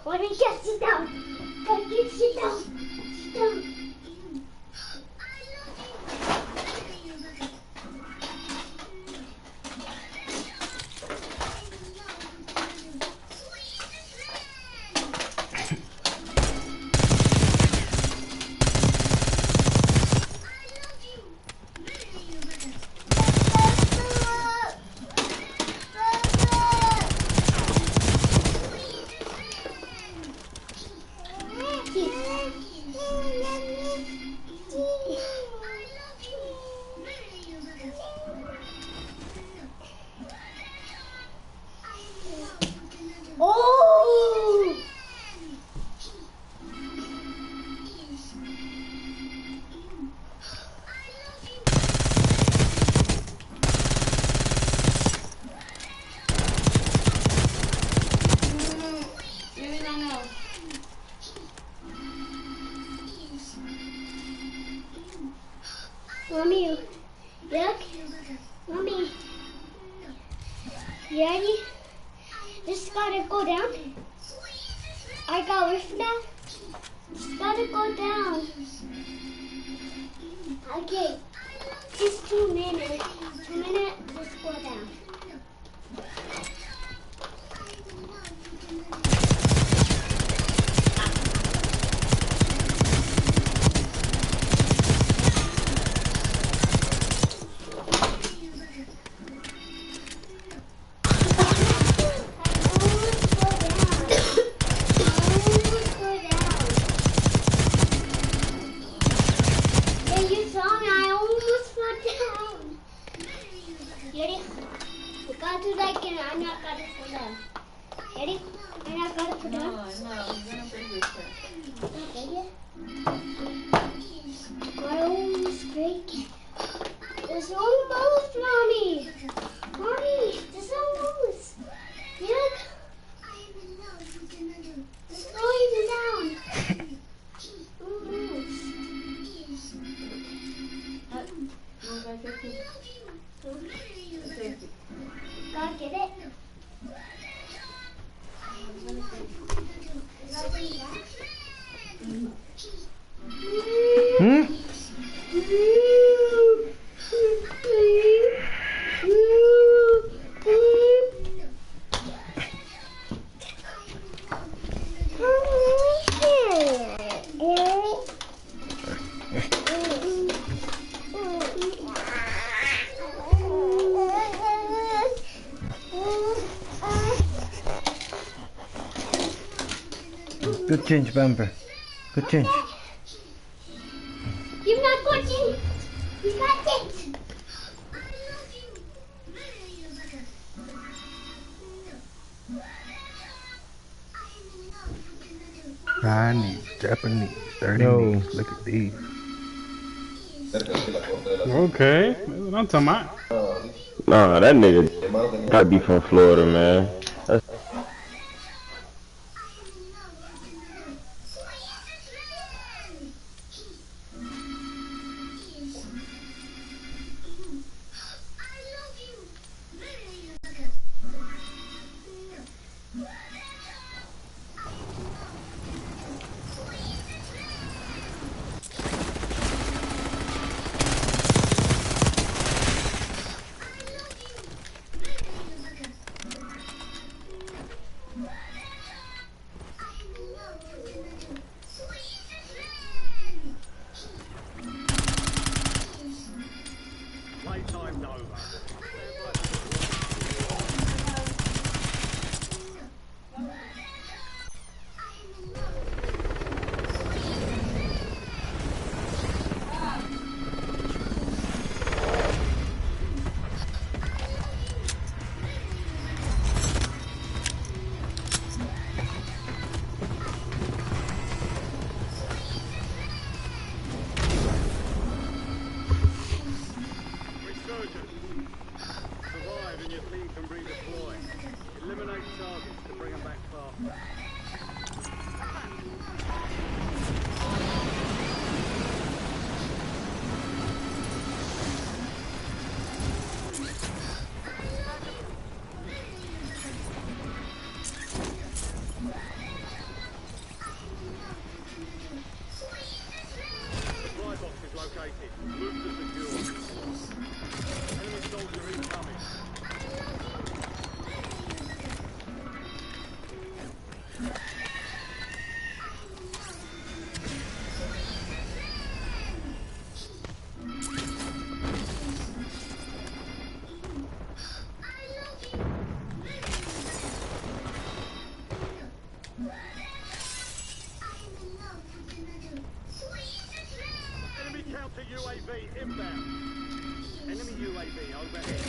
Let me get sit down. Go get sit down. Sit down. Mommy, look. Mommy. You ready? Just gotta go down. I got with that. Just gotta go down. Okay. Just 2 minutes. 2 minutes, just go down. Ready? We got to like it. I'm not gonna put down. Ready? I'm not gonna put down. No, you're gonna break your chair. Okay, my almost breaking. There's almost, Mommy. Mommy, there's almost. Look. It's going down. Almost. God, get it? Good change, Bumper. Good change. You're not watching. You got it. Chinese, Japanese, 30 knees. Look at these. Okay, that's what I'm talking about. Nah, that nigga. Gotta be from Florida, man. That's Playtime's over. Resurgence. Survive and your team can redeploy. Eliminate targets to bring them back faster. Supply box is located. Move to secure. Enemy soldier incoming. Enemy counter UAV inbound. Enemy UAV overhead.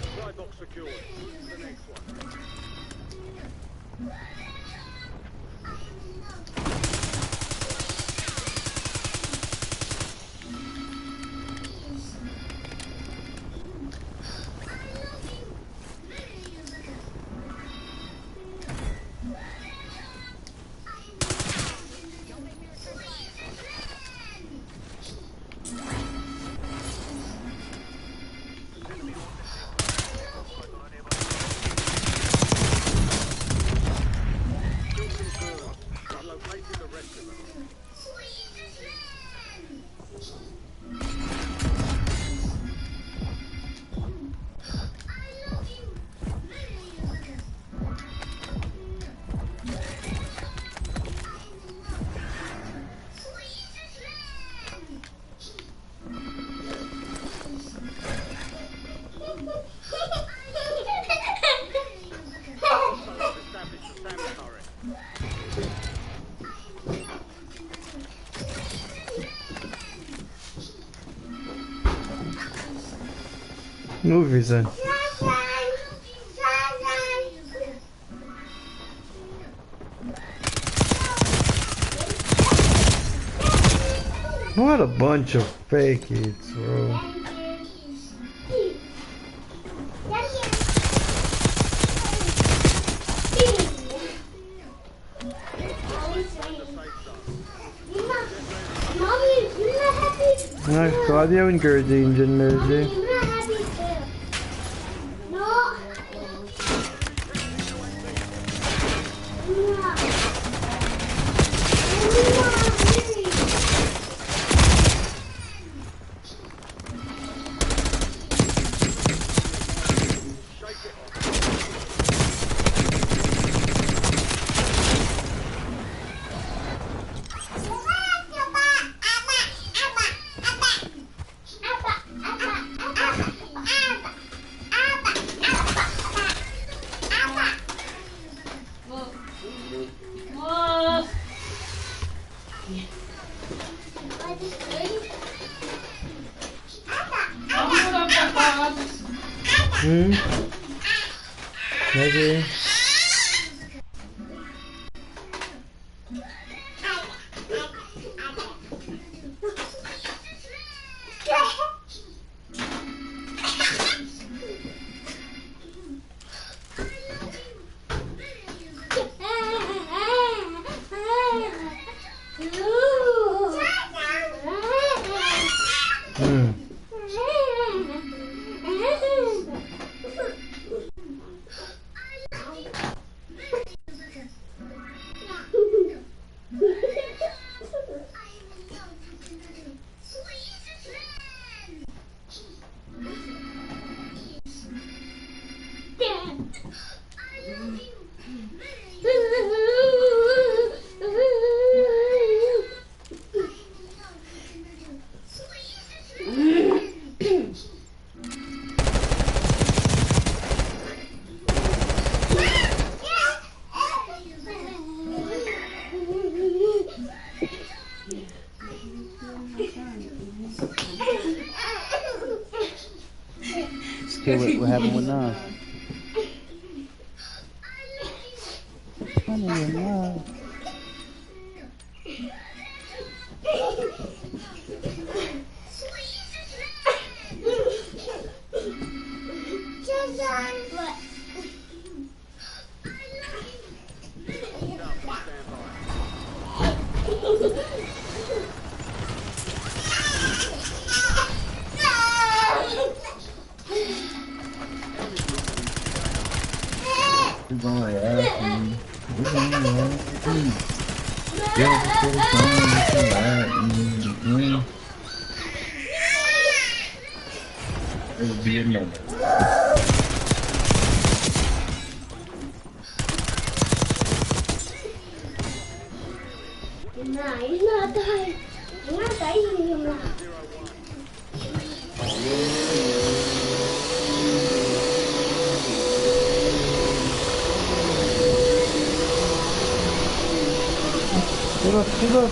Supply box secured. Move to the next one. Kill confirmed. I've located the rest of them. Hostiles established the SAM turret. Movies then. What a bunch of fake hits, bro. Na, Claudia and Gertie in Jersey. Maybe. Okay, what happened with Nas? Funny with Nas. We're going after we're going after you. Yeah, for the song, it would be another. Nah, he's not dying. I'm not dying him now. Look.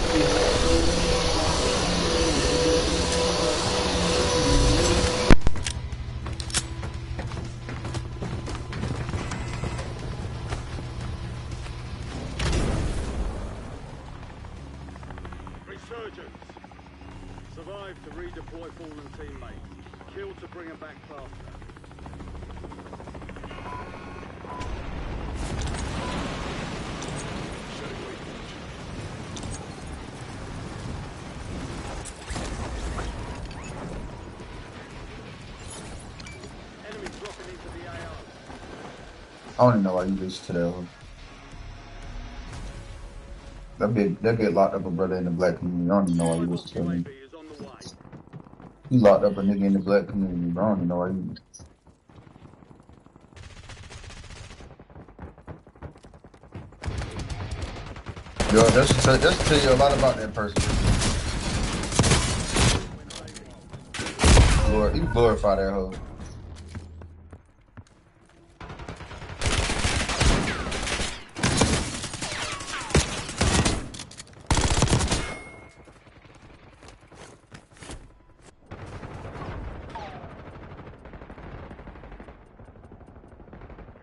Resurgence. Survive to redeploy fallen teammates. Kill to bring them back faster. Enemy dropping into the AR. I don't even know why you listen to that one. That bit locked up a brother in the black community. I don't even know why you listen to him. UAV is on the way. He locked up a nigga in the black community, bro. I don't even know why you. Yo, that's tell you a lot about that person. Lord, you glorify that hoe.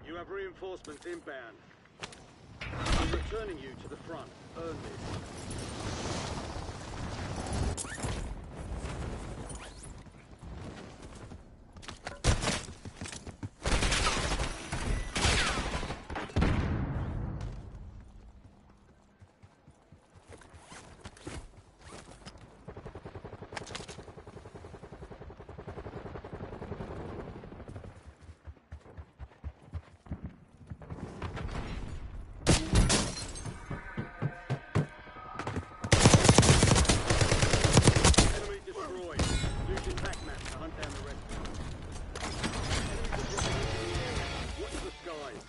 You have reinforcements inbound. I'm returning you to the front. Earn this. Enemy destroyed. Use your tac map to hunt down the rest of them. Enemies are dropping into the area. Watch the skies.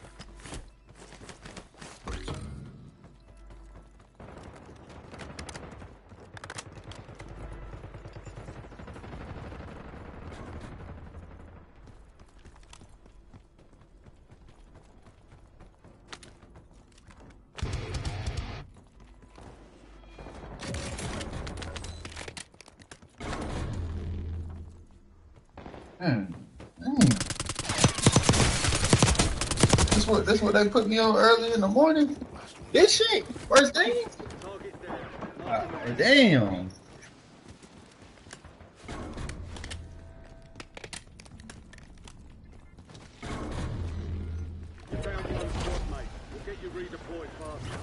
This what they put me on early in the morning. This shit, first thing. Target down. Damn. You found one squad mate. We'll get you redeployed faster.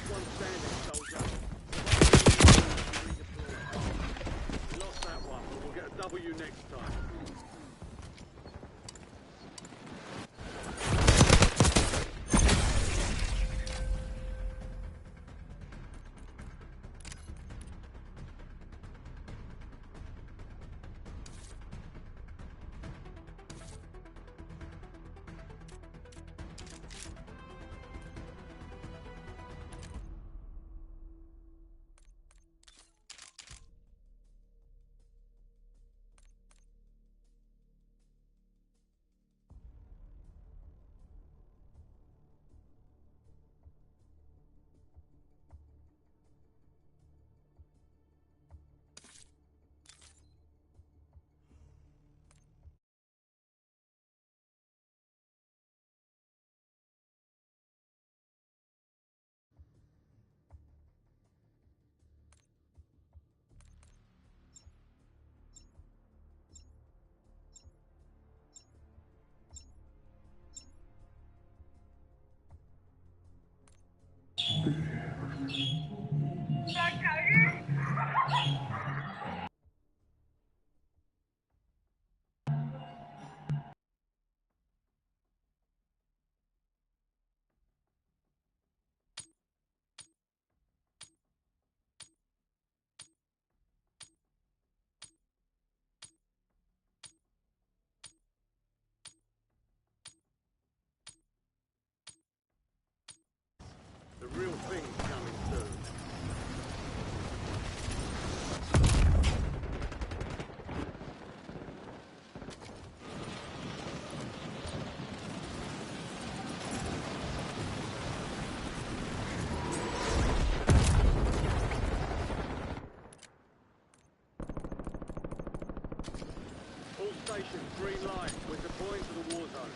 Last one standing, soldier. We lost that one, but we'll get a W next time. The real thing's coming soon. All stations, green light. We're deploying to the war zone.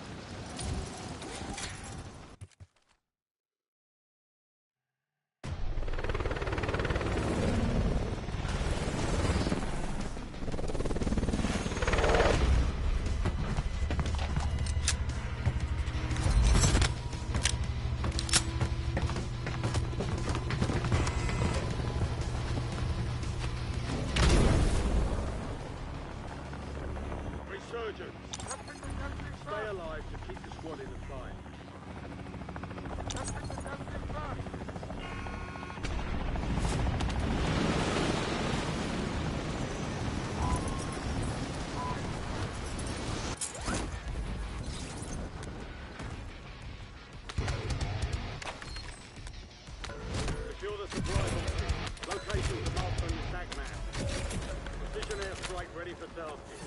Resurgence. Stay alive to keep the squad in the fight. Secure the supply boxes. Locations are marked on the attack map. Precision airstrike ready for tasking.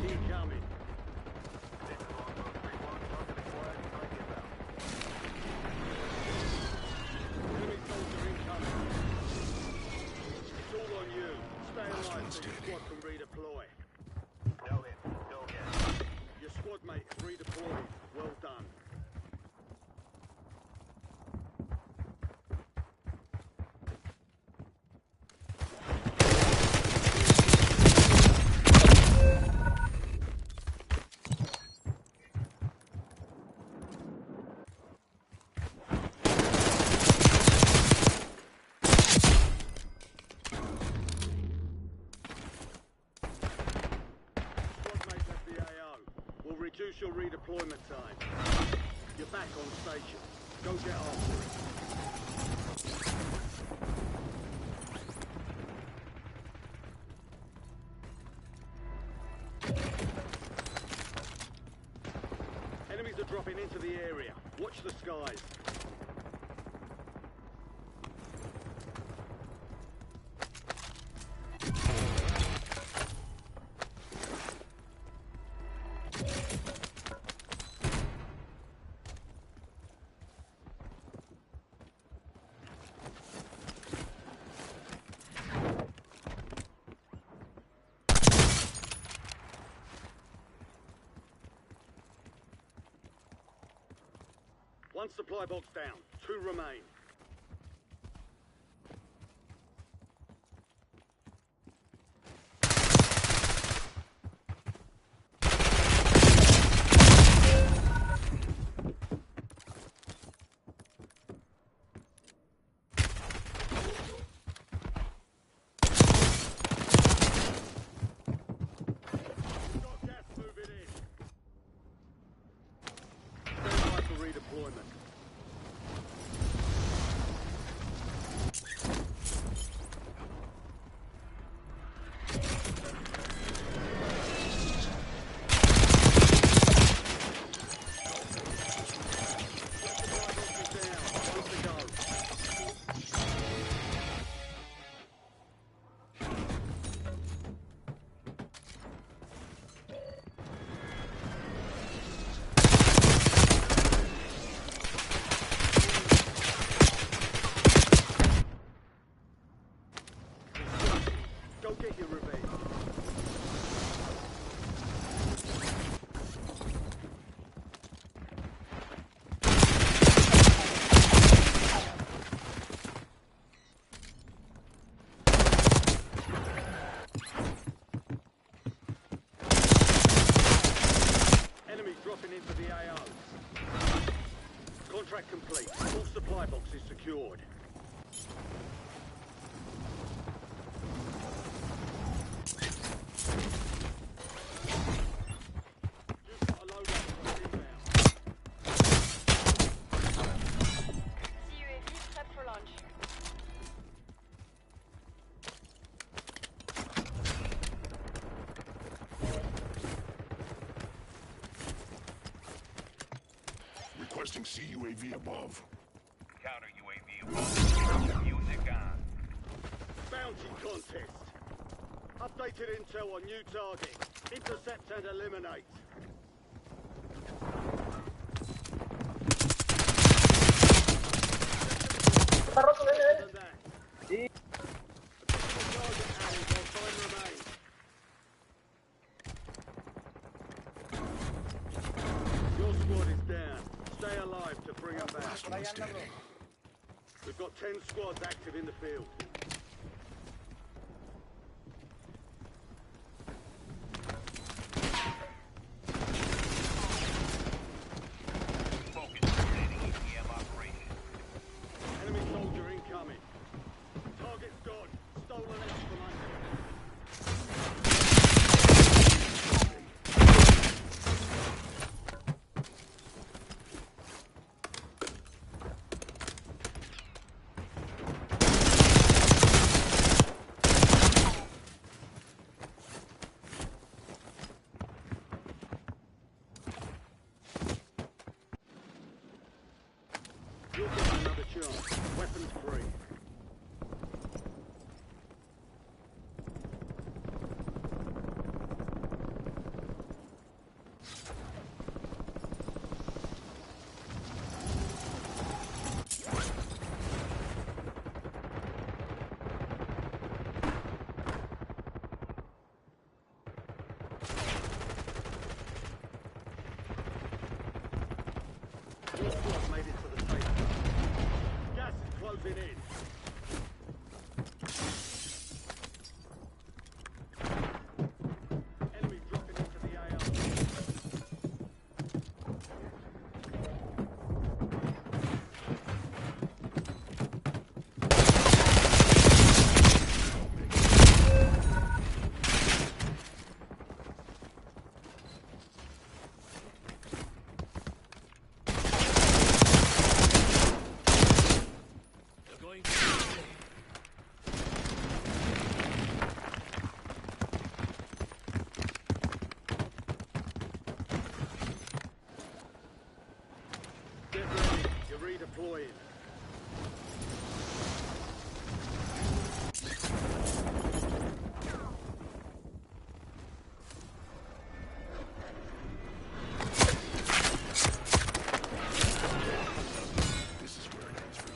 Incoming. Enemy soldier incoming. It's all on you. Stay alive so your squad can redeploy. Your squad mate is redeployed. Well done. Reduce your redeployment time. You're back on station. Go get after it. Enemies are dropping into the area. Watch the skies. One supply box down. 2 remain. Go get your revenge. Enemies dropping into the AO. Contract complete. All supply boxes secured. You've got a load up for inbound. CUAV prep for launch. Requesting CUAV above. Counter UAV above. Music on. Bounty contest. Updated intel on new target. Intercept and eliminate. Than that. Additional target added while time remains. Your squad is down. Stay alive to bring them back. Last one standing. We've got 10 squads active in the field. Focus remaining EPM operation. Enemy soldier incoming. Target's gone. Stolen out from under. You'll get another chance. Weapons free. Your squad made it to the safe zone. Gas is closing in. Enemy dropping into the AO. Get ready. You're redeploying. This is where it ends for you.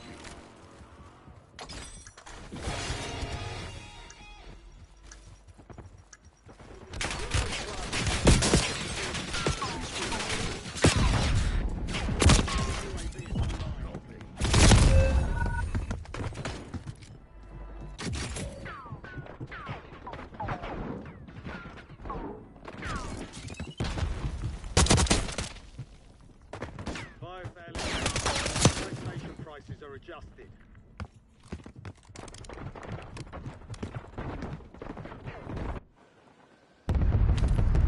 Taxation prices are adjusted.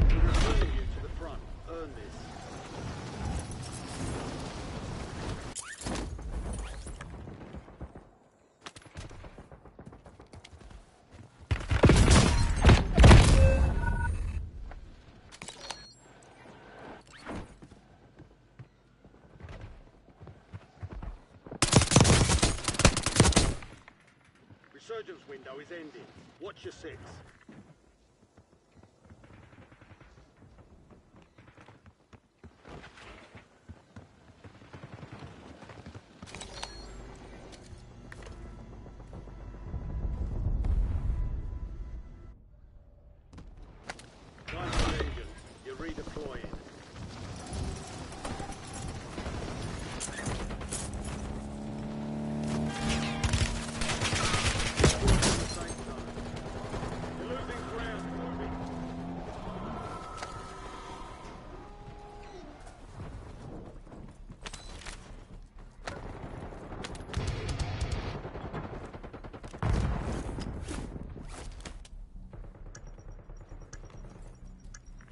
We're returning you to the front. Earn this. Resurgence window is ending. Watch your six.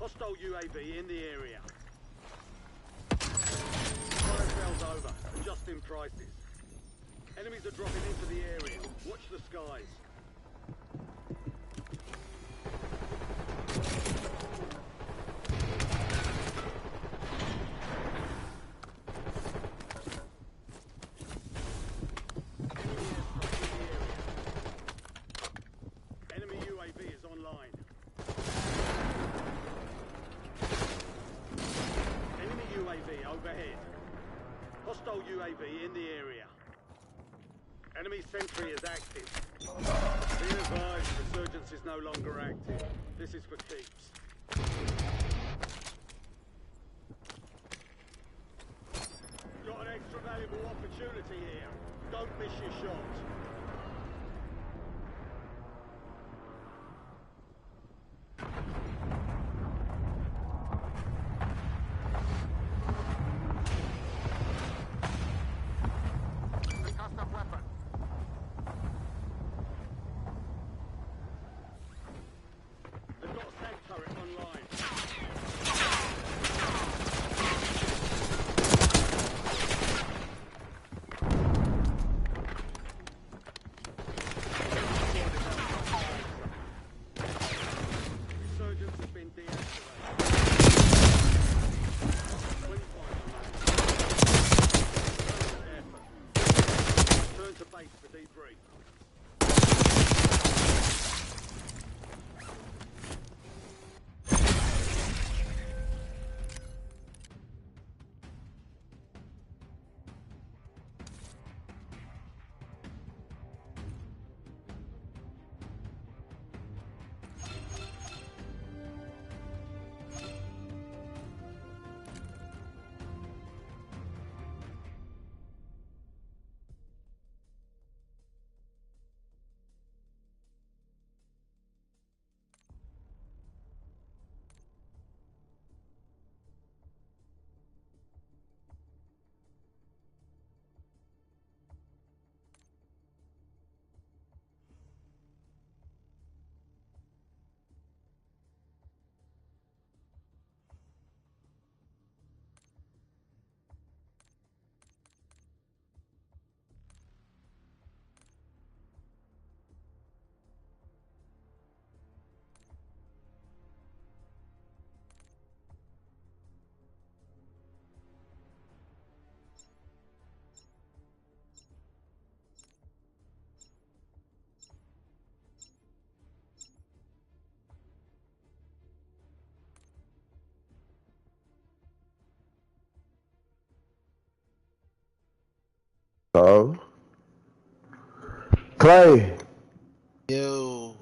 Hostile UAV in the area. Fire sales over. Adjusting prices. Enemies are dropping into the area. Watch the skies. Enemy UAV is online. Enemy UAV overhead. Hostile UAV in the area. Enemy sentry is active. Be advised, resurgence is no longer active. This is for keeps. Got an extra valuable opportunity here. Don't miss your shot. They've got a tank turret online. Resurgence has been deactivated. 25 effort. Turn to base for debrief. Oh. Clay. Yo.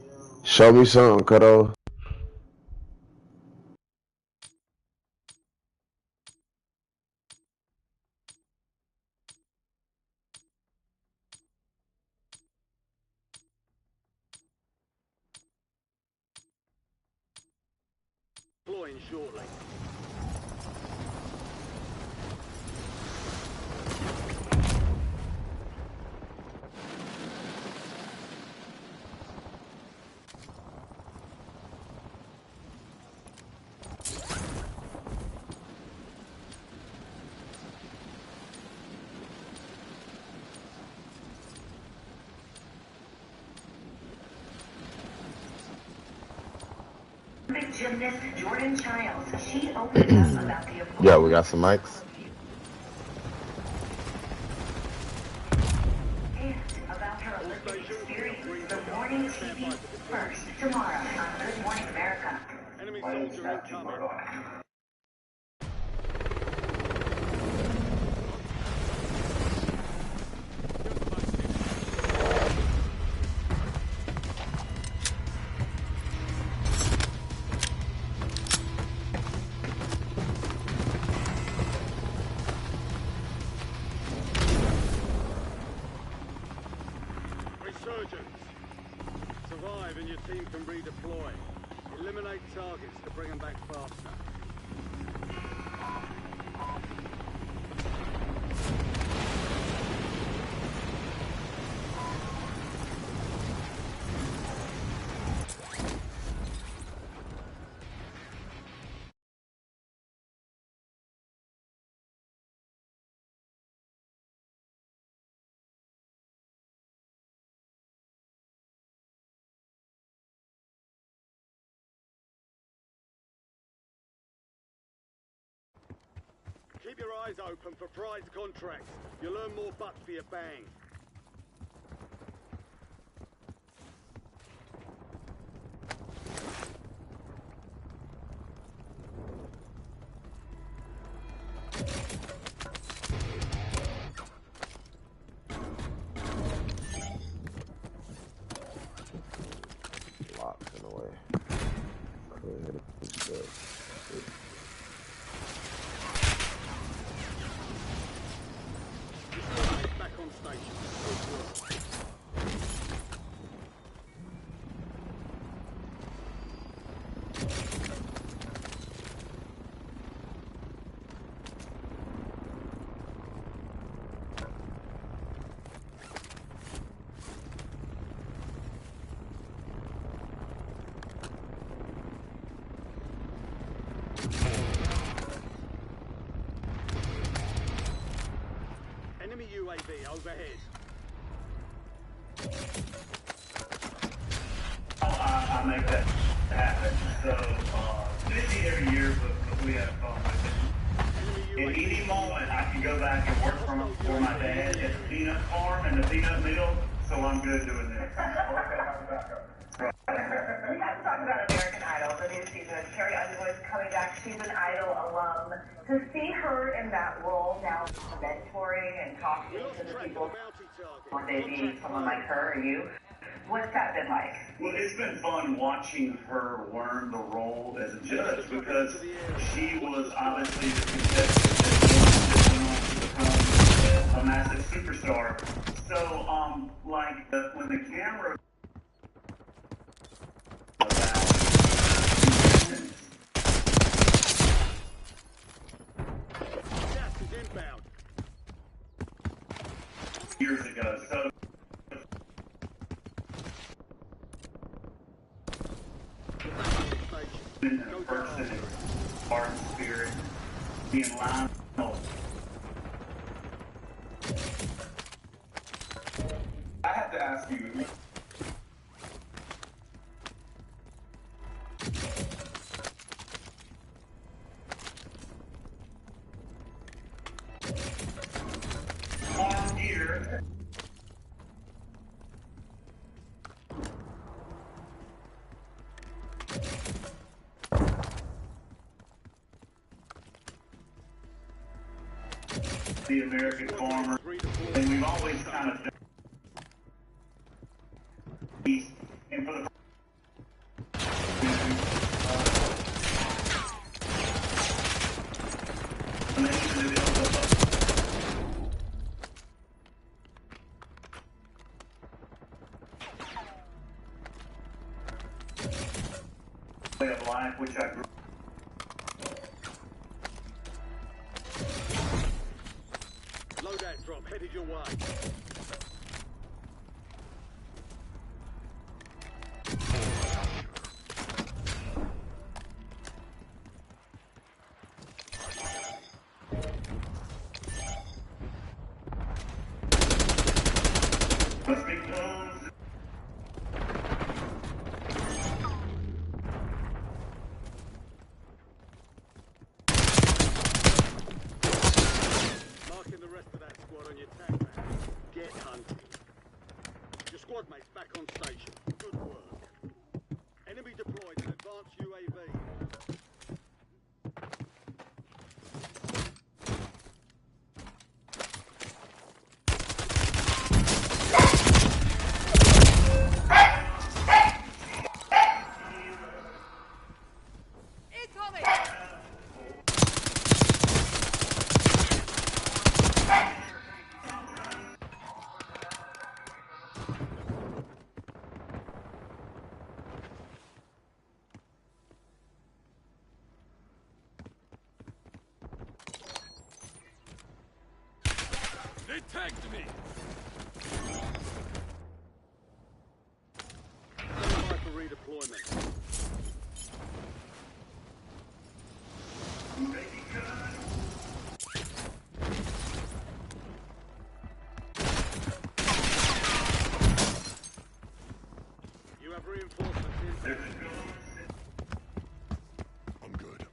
Show me something, Cuto. Deploying shortly. Gymnast Jordan Childs. She opened up about the Yeah, we got some mics. and about her Olympic experience. The morning TV first tomorrow on Good Morning America. Enemy soldier incoming. Resurgence. Survive and your team can redeploy. Eliminate targets to bring them back faster. Keep your eyes open for prize contracts. You'll earn more bucks for your bang. Locks in the way. Could hit it. Good. Back on station. Good work. Enemy UAV overhead. I make that happen. So, busy every year, but we have fun with it. In any moment, I can go back and work for my dad at the peanut farm and the peanut mill, so I'm good doing this. We have to talk about American Idol, the new season. Carrie Underwood's coming back. She's an Idol alum. To see her in that role now, mentoring and talking to the people, one day being someone like her or you, what's that been like? Well, it's been fun watching her learn the role as a judge because she was obviously the contestant that went on to become a massive superstar. So, when the camera years ago, so in a person, heart and spirit, being lined up. I have to ask you. Arm gear. The American farmer, and we've always kind of done these, and for the way of life, which I grew. Loadout drop headed your way. Must be closed. Marking the rest of that squad on your tag map. Get hunting. Your squad mates back on station. Good work. Enemy deployed an advanced UAV. They tagged me! Stand by for redeployment. You have reinforcements in. I'm good.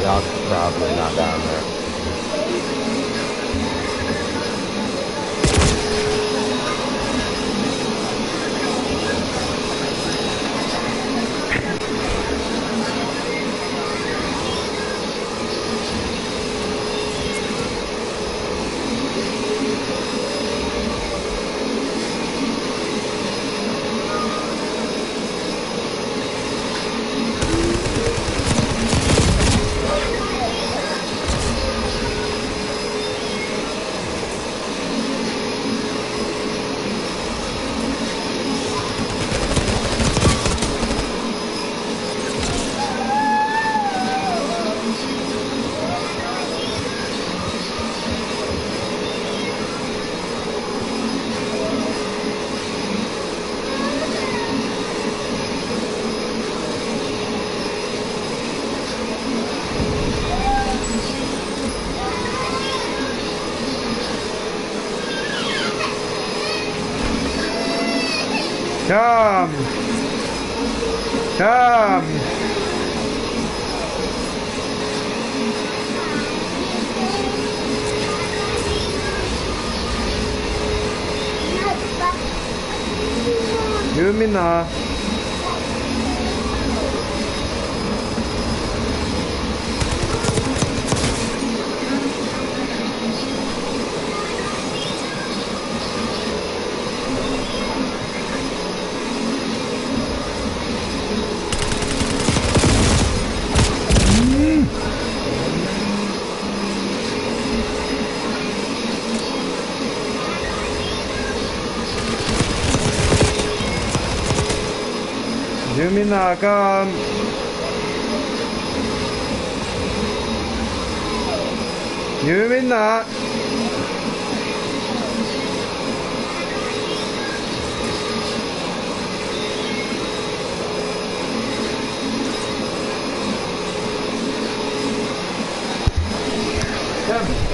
Y'all probably not down there. Come! Come! 유민아. 유민아, come. 유민아. Come.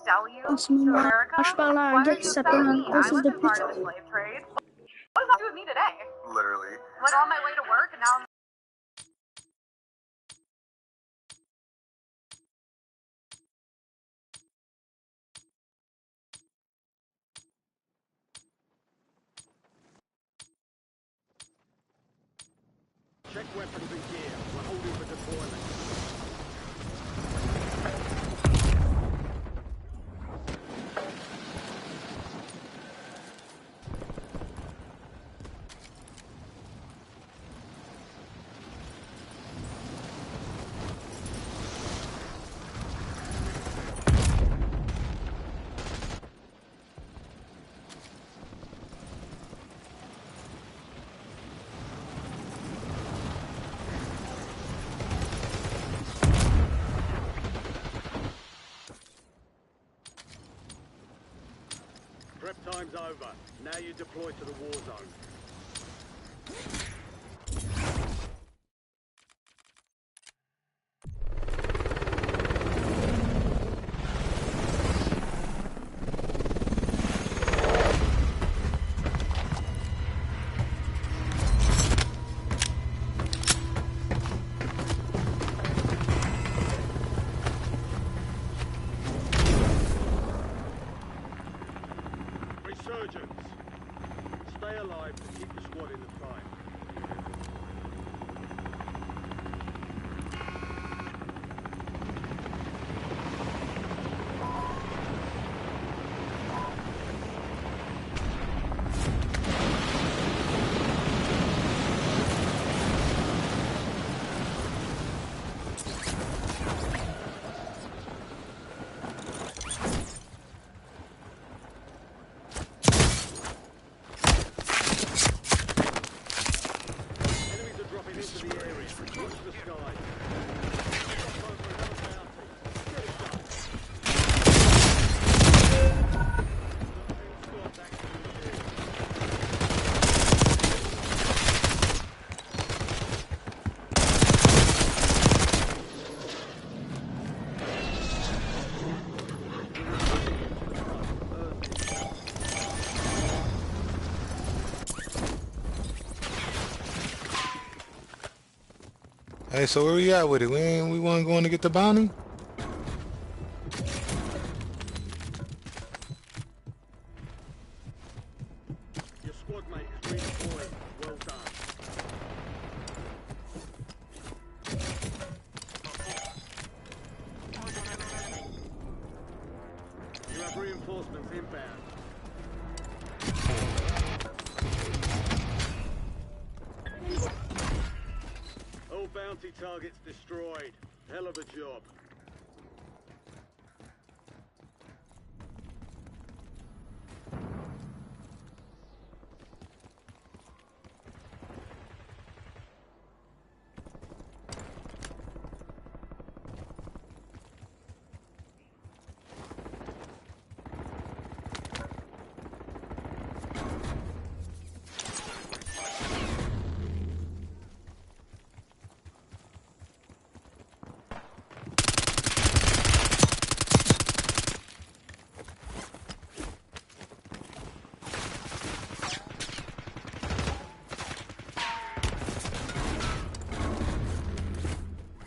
sell you Awesome. to America? Marshmallow, Why get would you separate. sell me? This I is the wasn't part of picture. the slave trade. What does that do with me today? Literally. Like on my way to work and now I'm Check weapons and gear. We're holding for deployment. Prep time's over. Now you deploy to the war zone. Resurgence. Stay alive to keep the squad in the fight. Enemies are dropping into the area. Watch the skies. Time for another bounty. Get it done. Squads active in the area. Hey, so where we at with it? We weren't going to get the bounty? Your squad mate is redeployed. Well done. You have reinforcements inbound. All bounty targets destroyed. Hell of a job.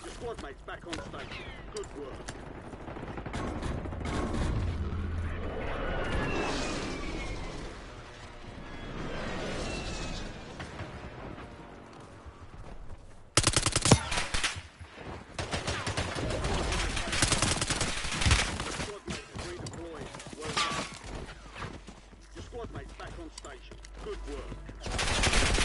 Your squad mate's back on station. Good work. Squad mate is redeployed. Well done. Your squad mate's back on station. Good work.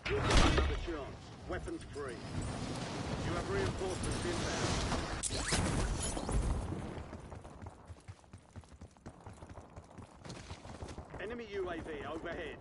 You'll get another chance. Weapons free. You have reinforcements inbound. Enemy UAV overhead.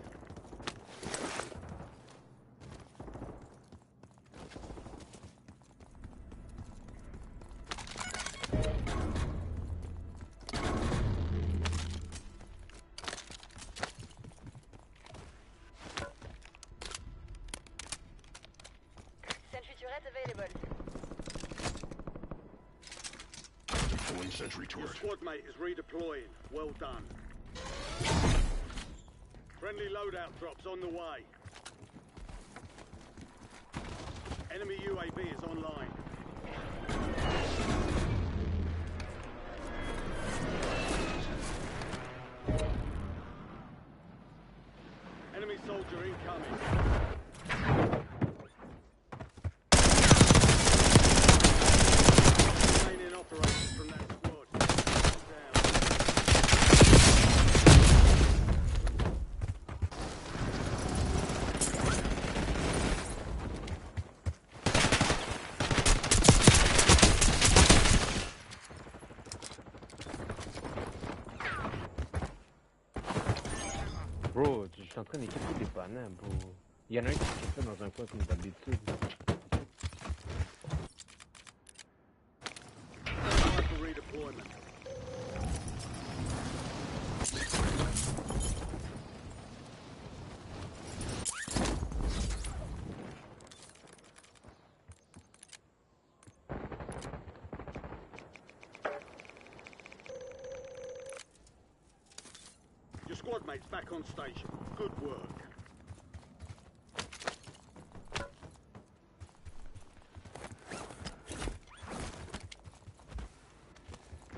sentry Your turret. squad mate is redeploying. Well done. Friendly loadout drops on the way. Enemy UAV is online. Enemy soldier incoming. Remaining operators from that squad. Bro, je suis en train d'équiper des bananes, bro. Il y en a un qui fait ça dans un coin comme d'habitude. For redeployment. Your squad mate's back on station. Good work.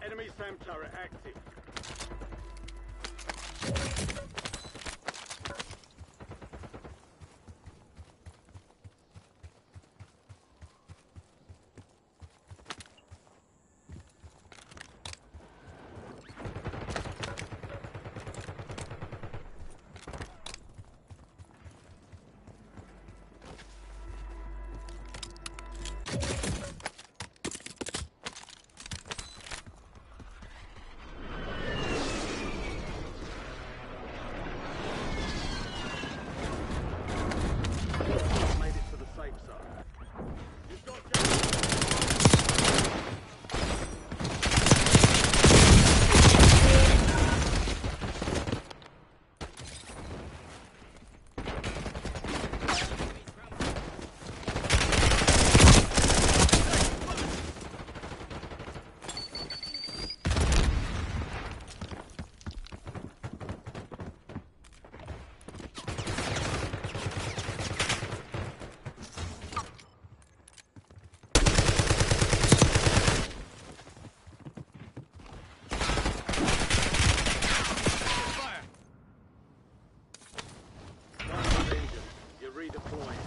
Enemy SAM turret active. Made it to the safe zone. You've got gas. You're redeploying.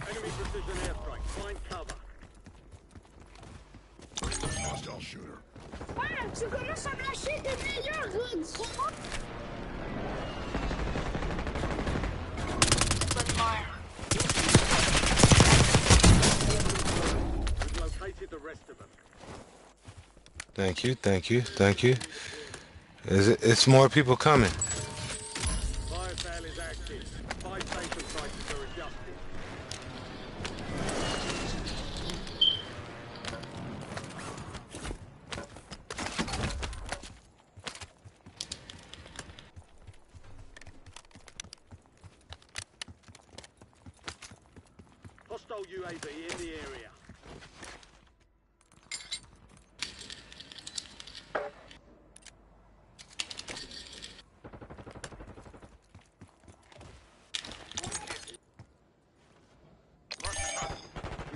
Enemy precision airstrike. Find cover. Hostile shooter. Ouais, tu commences à lâcher tes meilleurs rods. We've located the rest of them. Thank you, thank you, thank you. It's more people coming. Fire sale is active. 5 station prices are adjusted. Hostile UAV in the area.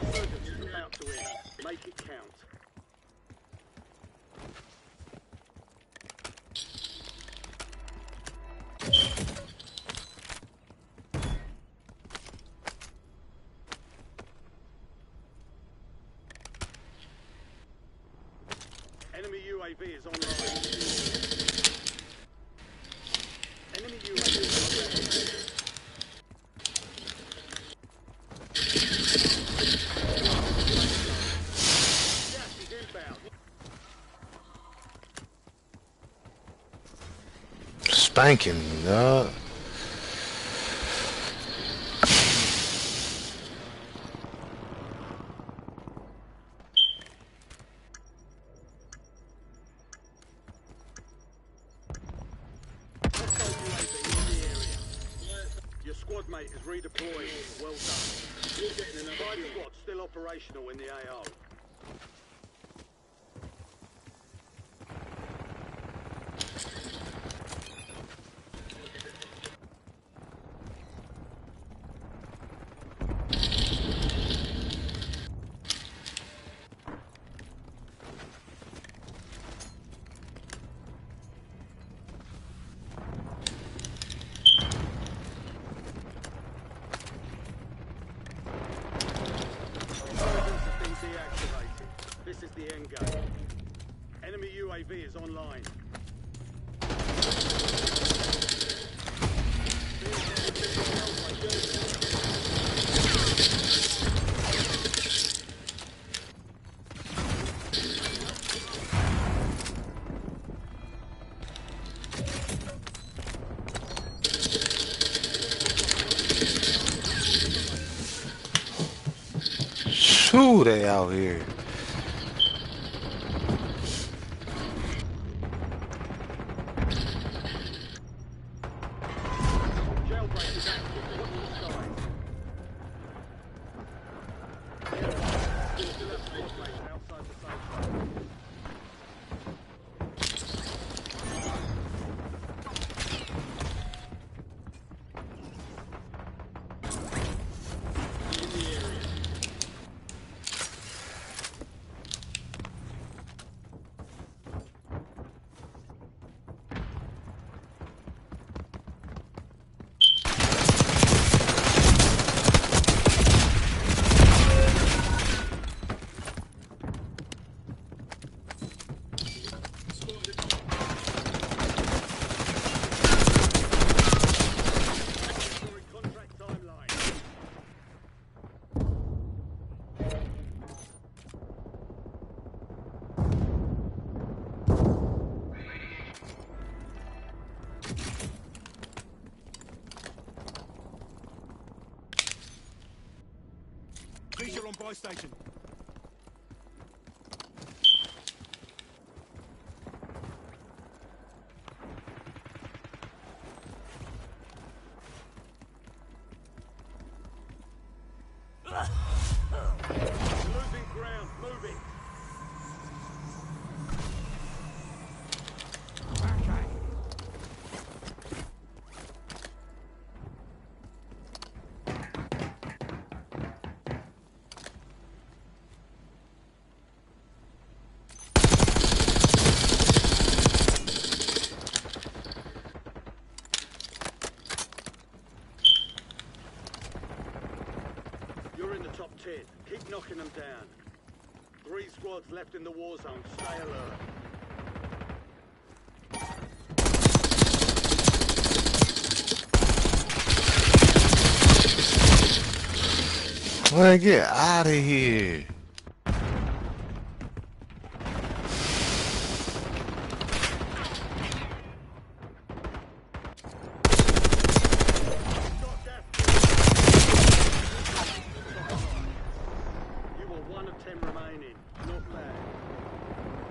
Resurgence is about to end. Make it count. Enemy UAV is online. Enemy UAV is online. Gas is inbound. Spanking, dog. teammate is redeployed. Well done. You're getting an fighter squad still operational in the AO. Deactivated. This is the end game. Enemy UAV is online. Shoo, they out here. Jailbreak is active. Watch the skies. Still have squad mates outside the safe zone. In the area. Contract timeline. Visual on buy station. Losing ground. Moving. You're in the top 10. Keep knocking them down. 3 squads left in the war zone. Stay alert. Man, get out of here. You were 1 of 10 remaining. Not bad.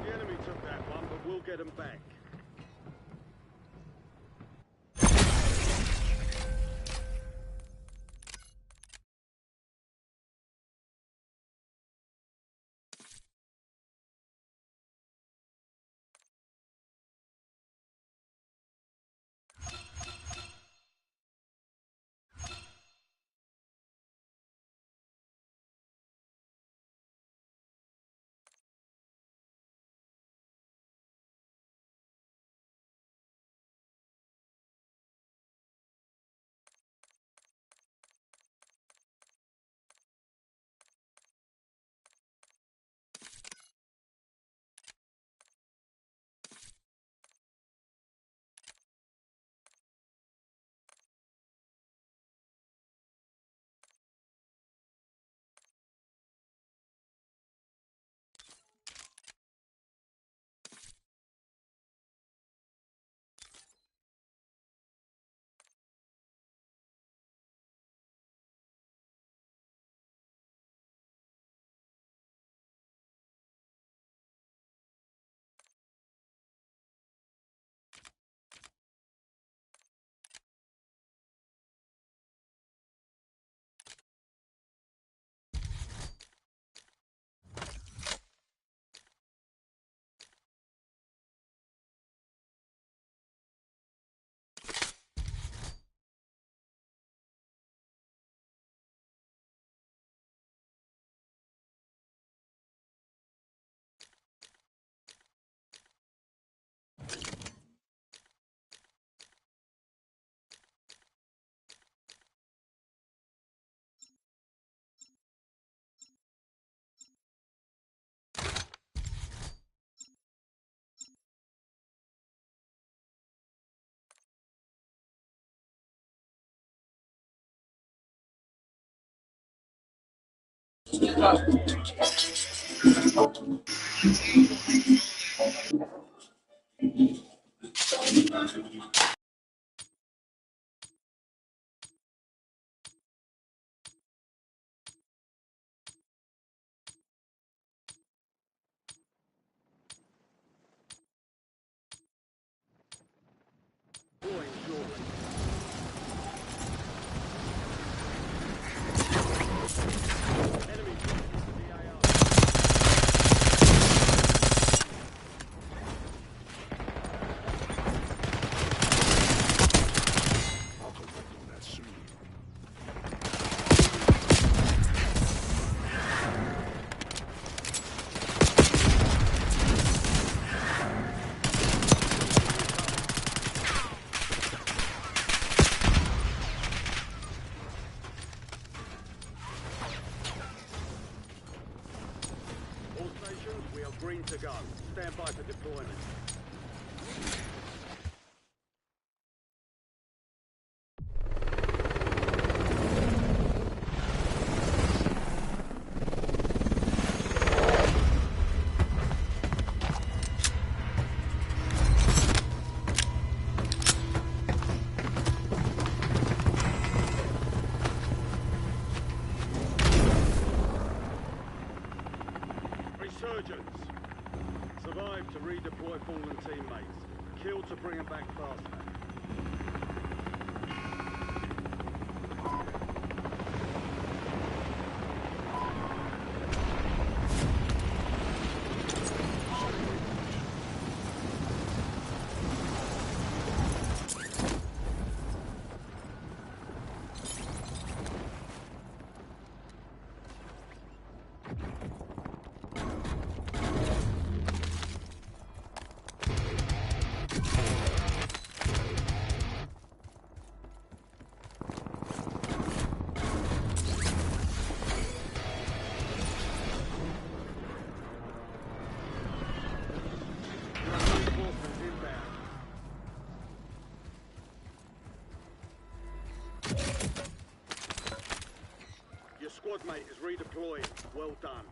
The enemy took that one, but we'll get them back. Green to go. Stand by for deployment. Resurgence. Survive to redeploy fallen teammates. Kill to bring them back faster. Your squad mate is redeploying. Well done.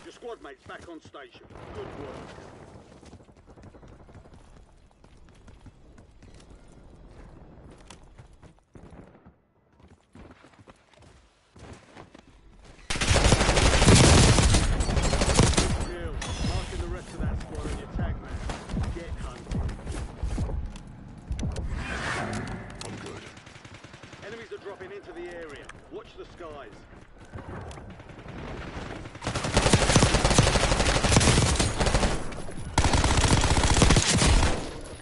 Your squad mate's back on station. Good work. Dropping into the area. Watch the skies.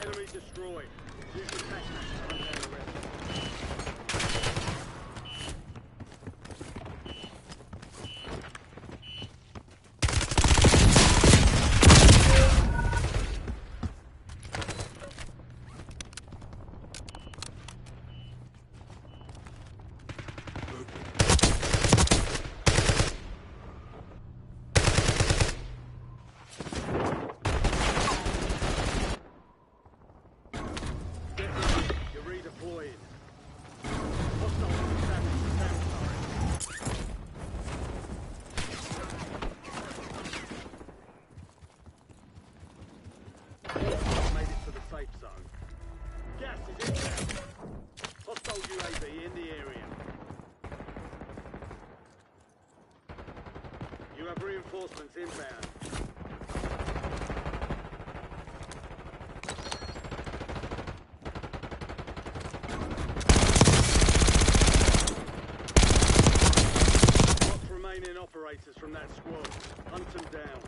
Enemy destroyed. Use your tactics to hunt down the rest. You have reinforcements inbound. What's remaining operators from that squad? Hunt them down.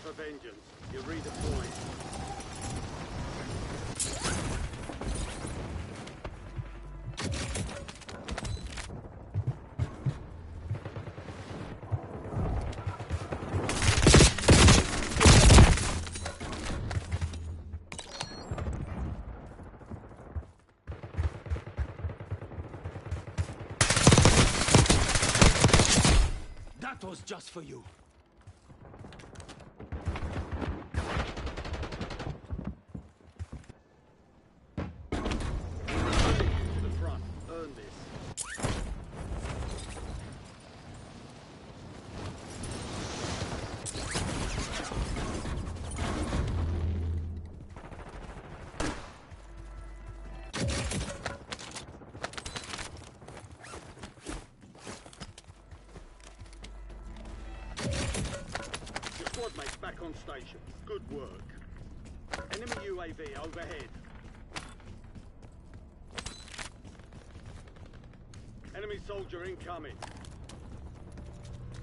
for vengeance. You're redeployed. That was just for you. To the front. Earn this. Your squad mates back on station. Good work. Enemy UAV overhead. Enemy soldier incoming.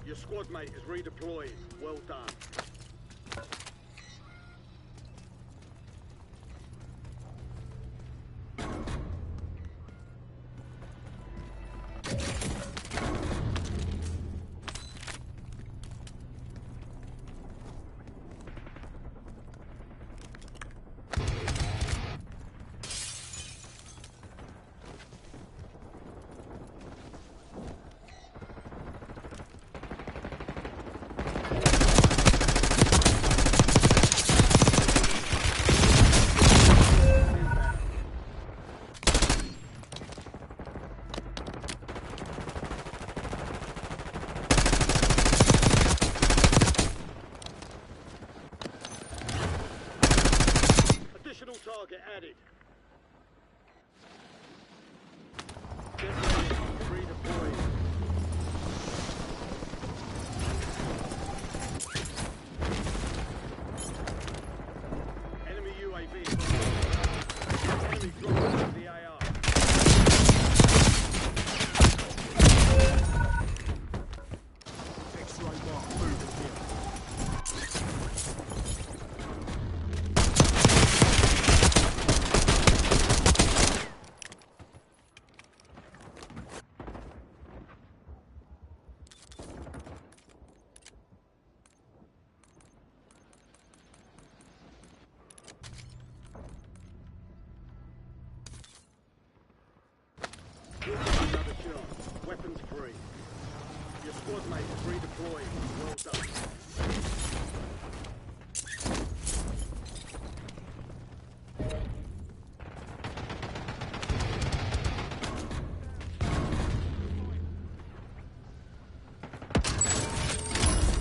Your squad mate is redeployed. Well done. Additional target added. Get ready. Redeployed. Enemy UAV. Enemy dropping into the AR. X-ray mark moving here. You'll get another chance. Weapons free. Your squad mate is redeployed. Well done.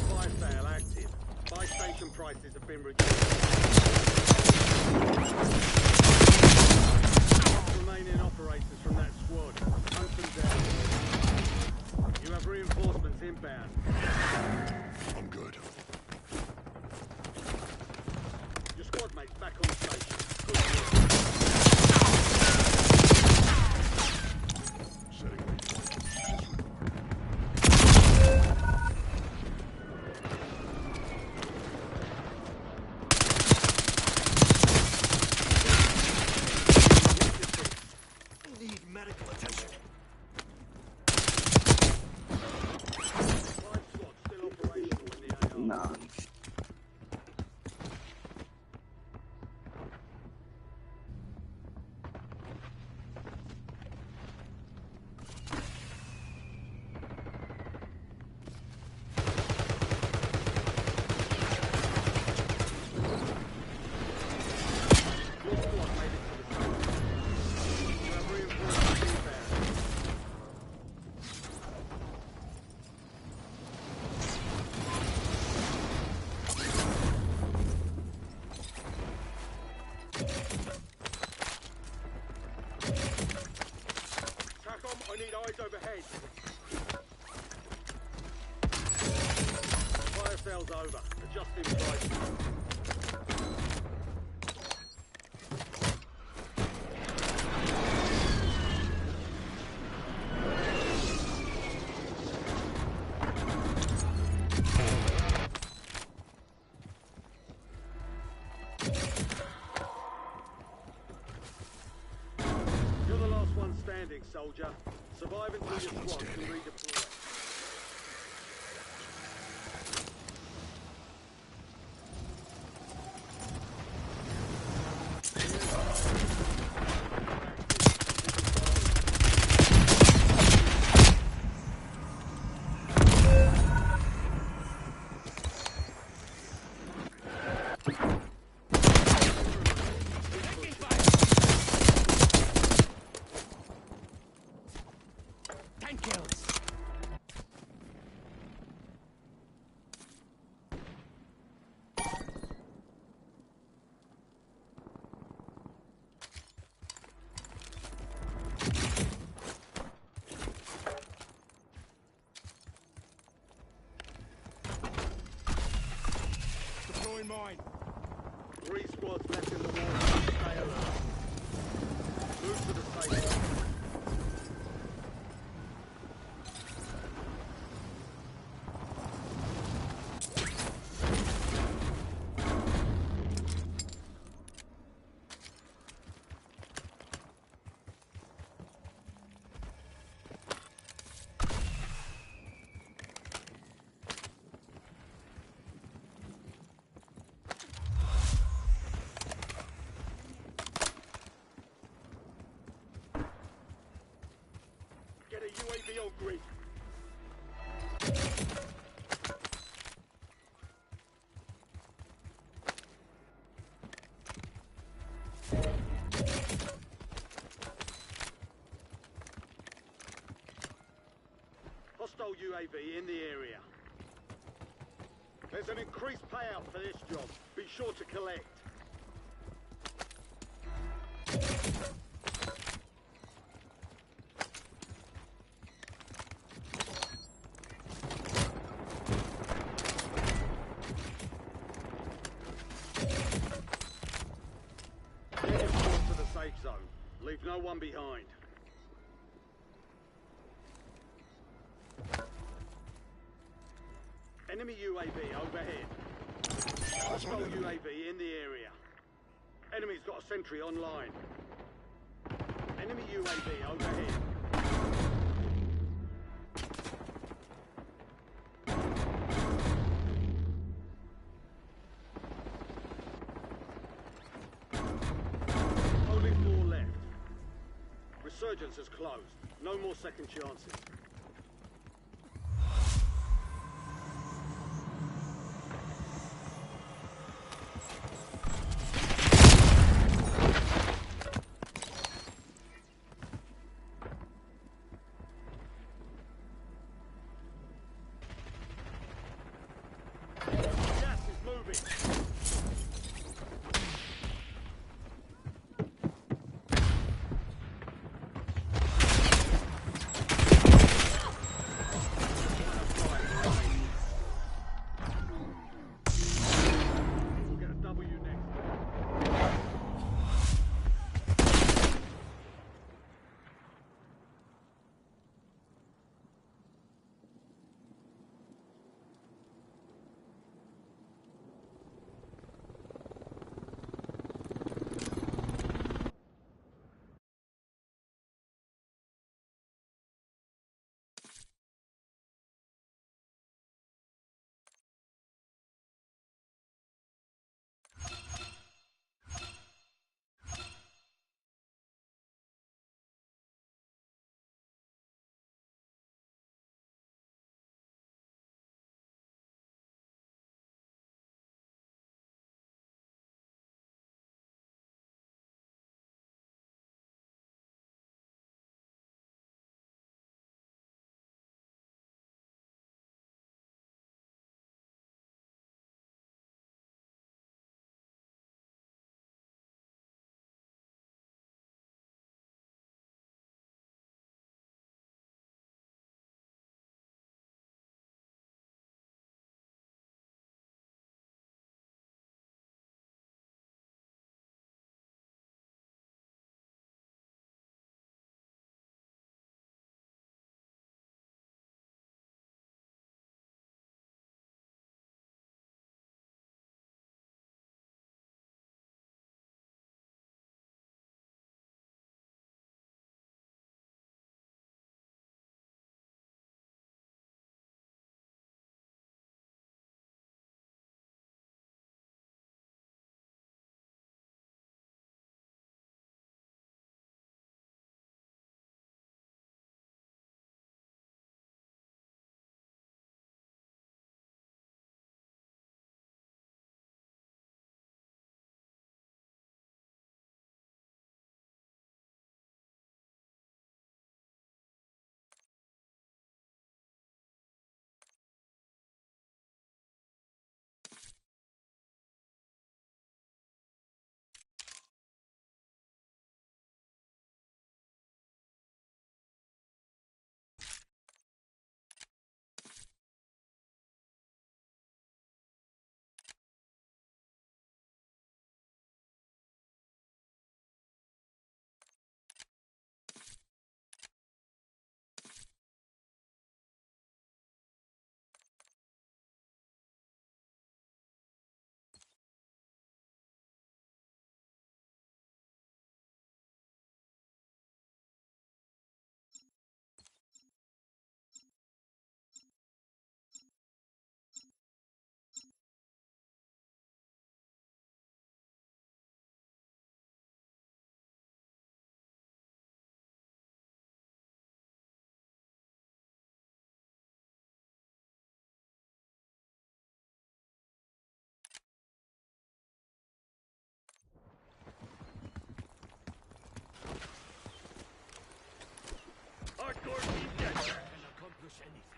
Fire sale active. Buy station prices have been reduced. Remaining operators from that squad. Hunt them down. You have reinforcements inbound. I'm good. Your squad mates back on station. Good work. Setting waypoint. Need medical attention. Five squads still operational in the AR. Nah. Your squad made it to the zone. You have reinforcements inbound. TACOM, I need eyes overhead. Fire sale's over. Adjusting prices. tactics, soldier. Survive until your squad can redeploy. Mine. 3 squads left in the war. Stay alert. Move to the safe zone. Get a UAV on grid. Hostile UAV in the area. There's an increased payout for this job. Be sure to collect. Safe zone. Leave no one behind. Enemy UAV overhead. Hostile UAV in the area. Enemy's got a sentry online. Enemy UAV overhead. Resurgence has closed. No more second chances. Gas is moving.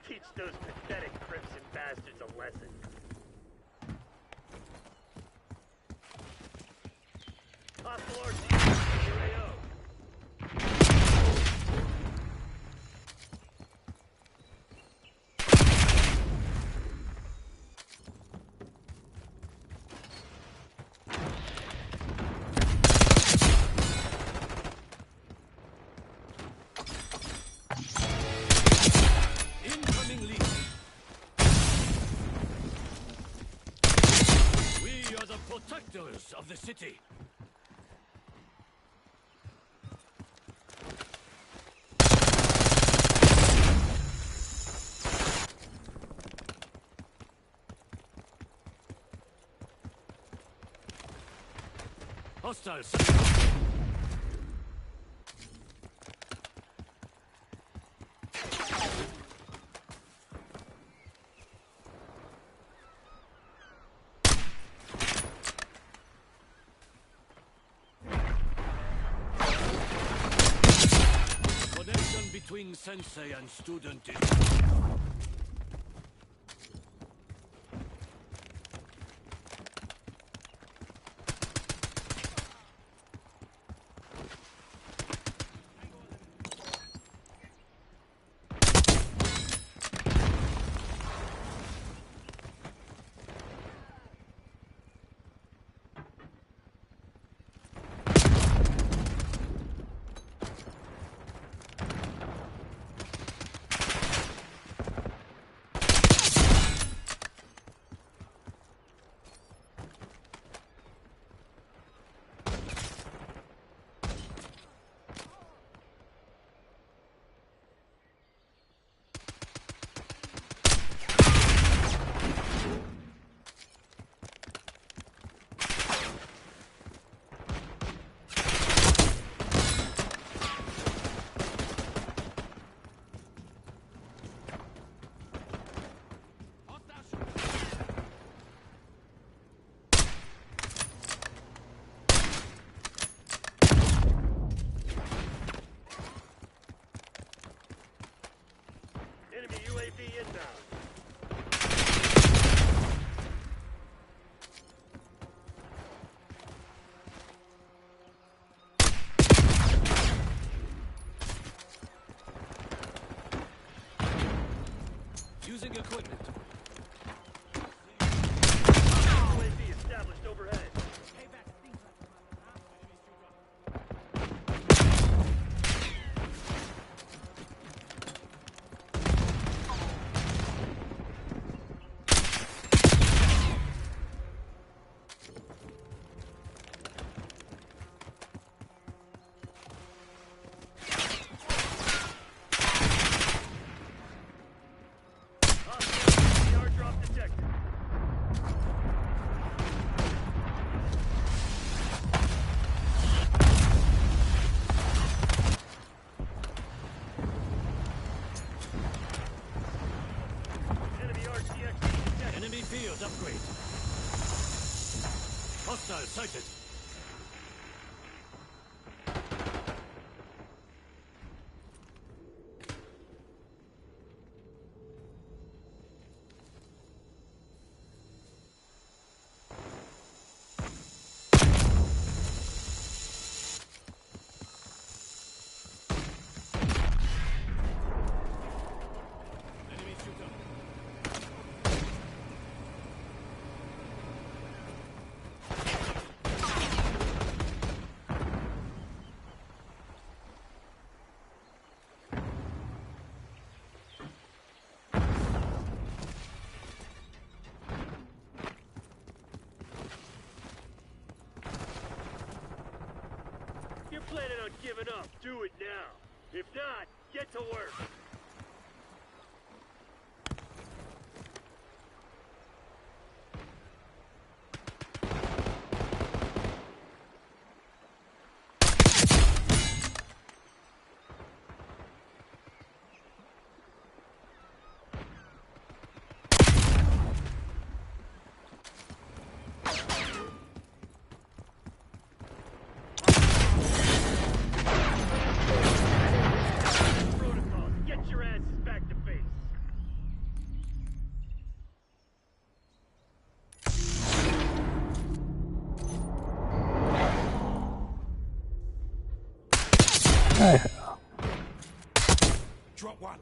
Teach those pathetic crimson bastards a lesson. Hostile RC UAO. Incoming lead. We are the protectors of the city. Hostiles. Connection between sensei and student is... Enemy UAV inbound. Using equipment. UAV established overhead. Airdrop detected. Enemy RTX detected. Enemy field upgrade. Hostile sighted. Enemy shooter. You're planning on giving up. Do it now. If not, get to work. Protocol, get Drop one.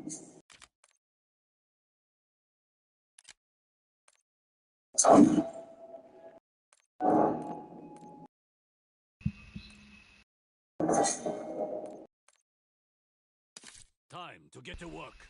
Time to get to work.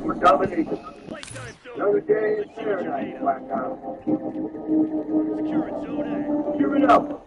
We're dominating. Another day in paradise, Black Ops. Securing Zone A. Secure it up.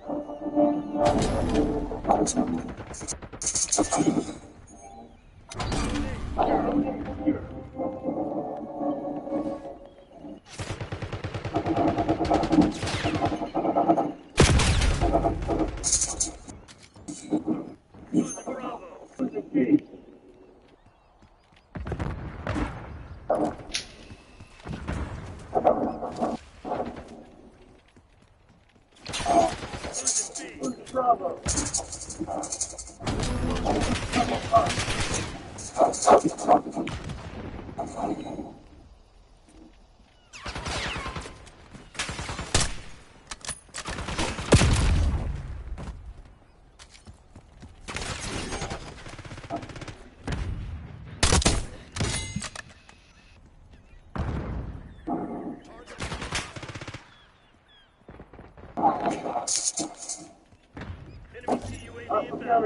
Bravo.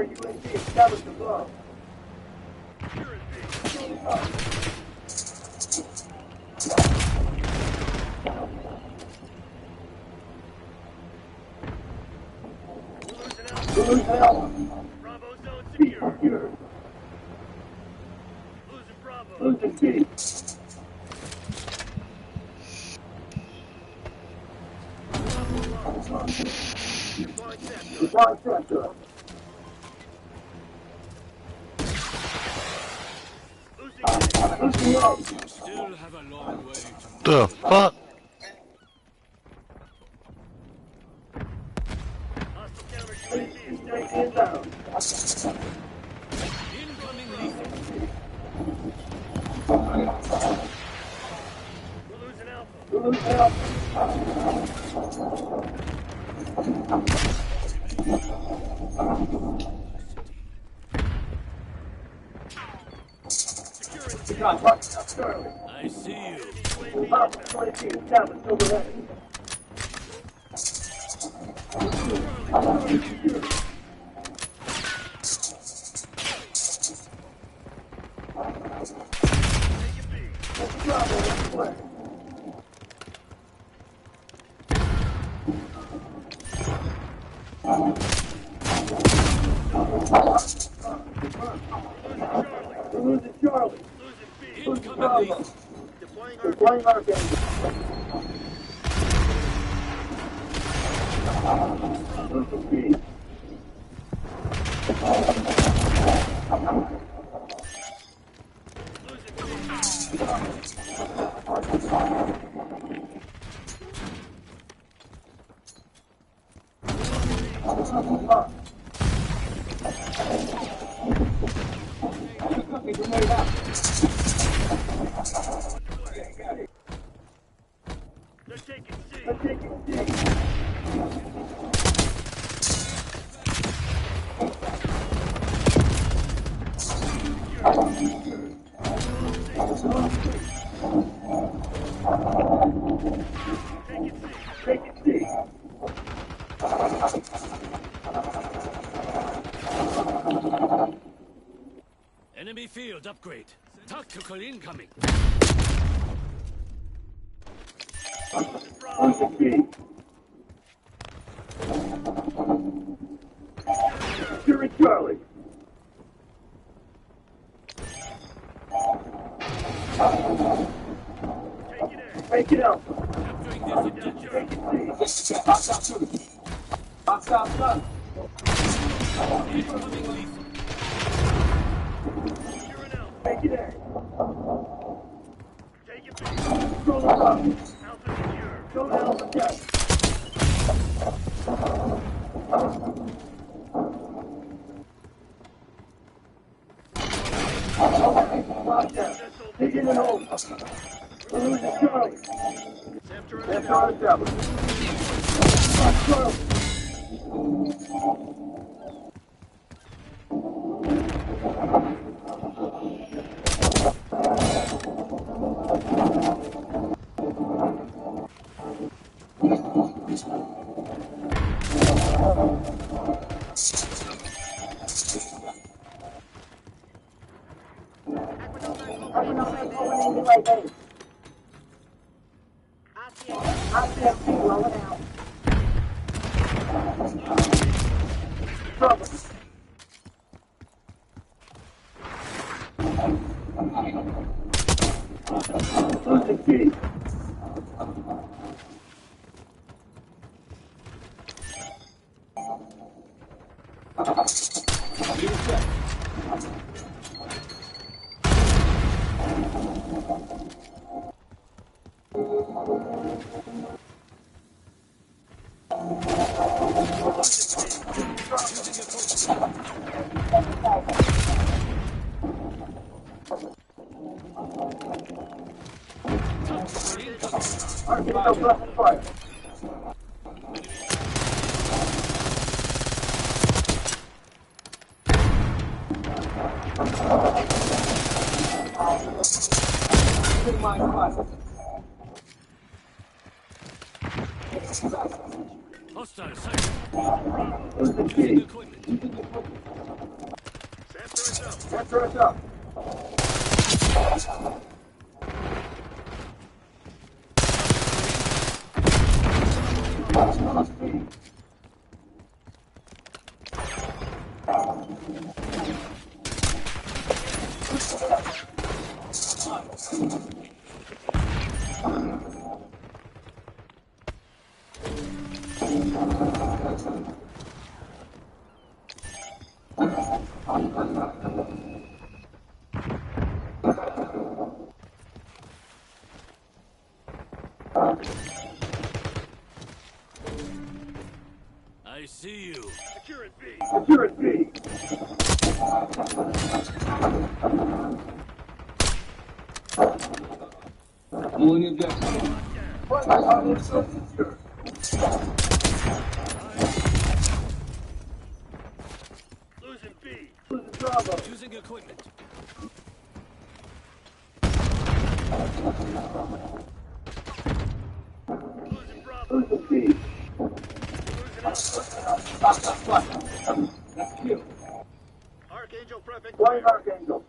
UAV established above. Bravo zone secure. Losing Bravo. Losing B. Deploying sector. Still have a long way to the fuck? incoming lethal. We're losing Alpha. I see you. Alpha 22 established overhead. We're losing Charlie. Losing Bravo. Deploying Archangel. Losing B. They're taking C. They're taking C. Taking C. Enemy field upgrade. Tactical incoming. Losing B. Securing Charlie. Take it out. Box out front. Take it in. Take it back. Control the front. Alpha secure. Go to Alpha Jet. Take it in home. We're losing Charlie. Left on established. Charlie. ICMP rolling out. Trouble. Losing key. Hostile sight. Using equipment. Center us up. I see you. Secure B. Secure B. Pulling objective. Losing B. Losing Bravo. Using equipment. Losing Bravo. Losing B. That's Q. Archangel prefect. Flying Archangel.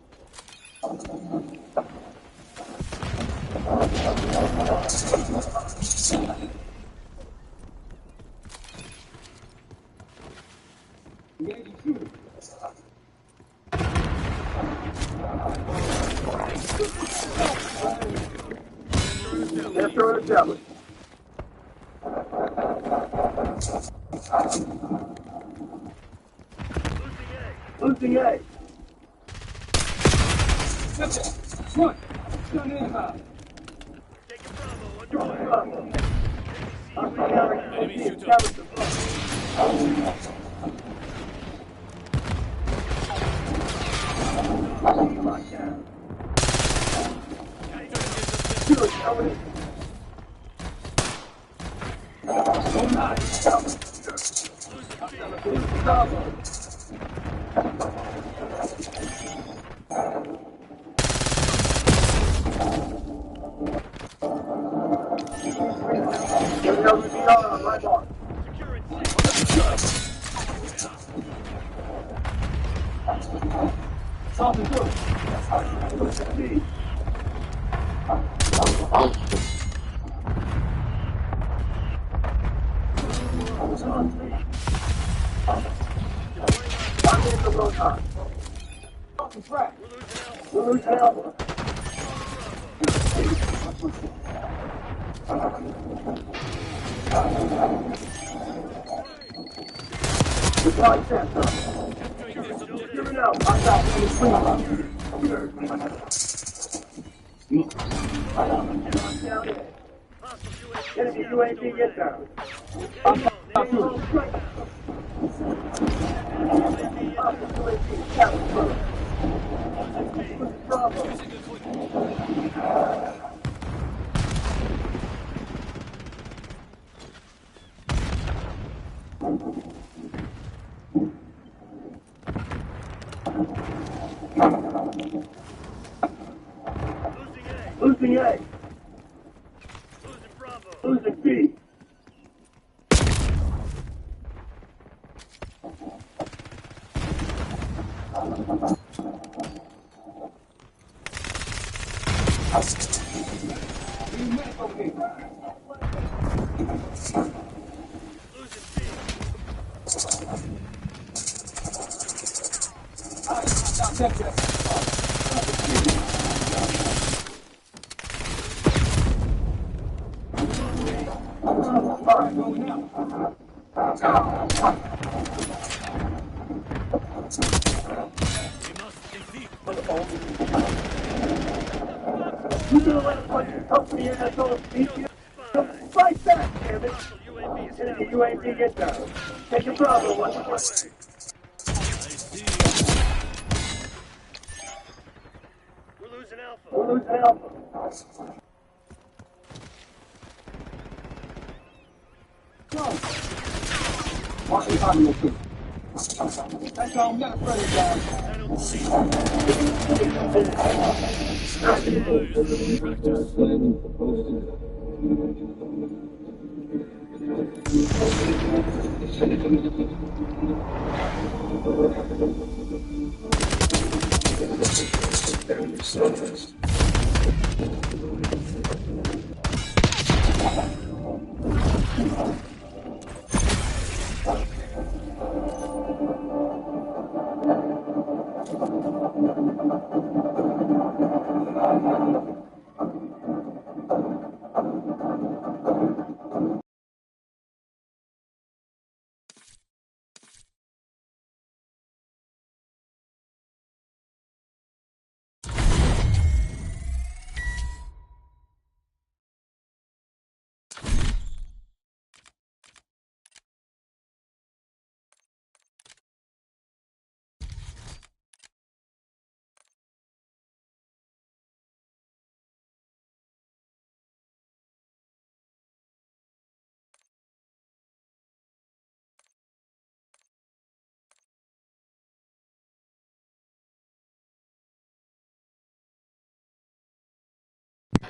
Engaging shooter. Destroyer established. Losing A. One. Gun inbound. Taking Bravo. Enemy shooter. Losing A. Losing Bravo. Losing B. Fight back, damn it! Enemy UAV get down. Take your Bravo, watch your way. We're losing Alpha. We're losing Alpha. Watch me find me a kid. That's all, I'm not afraid of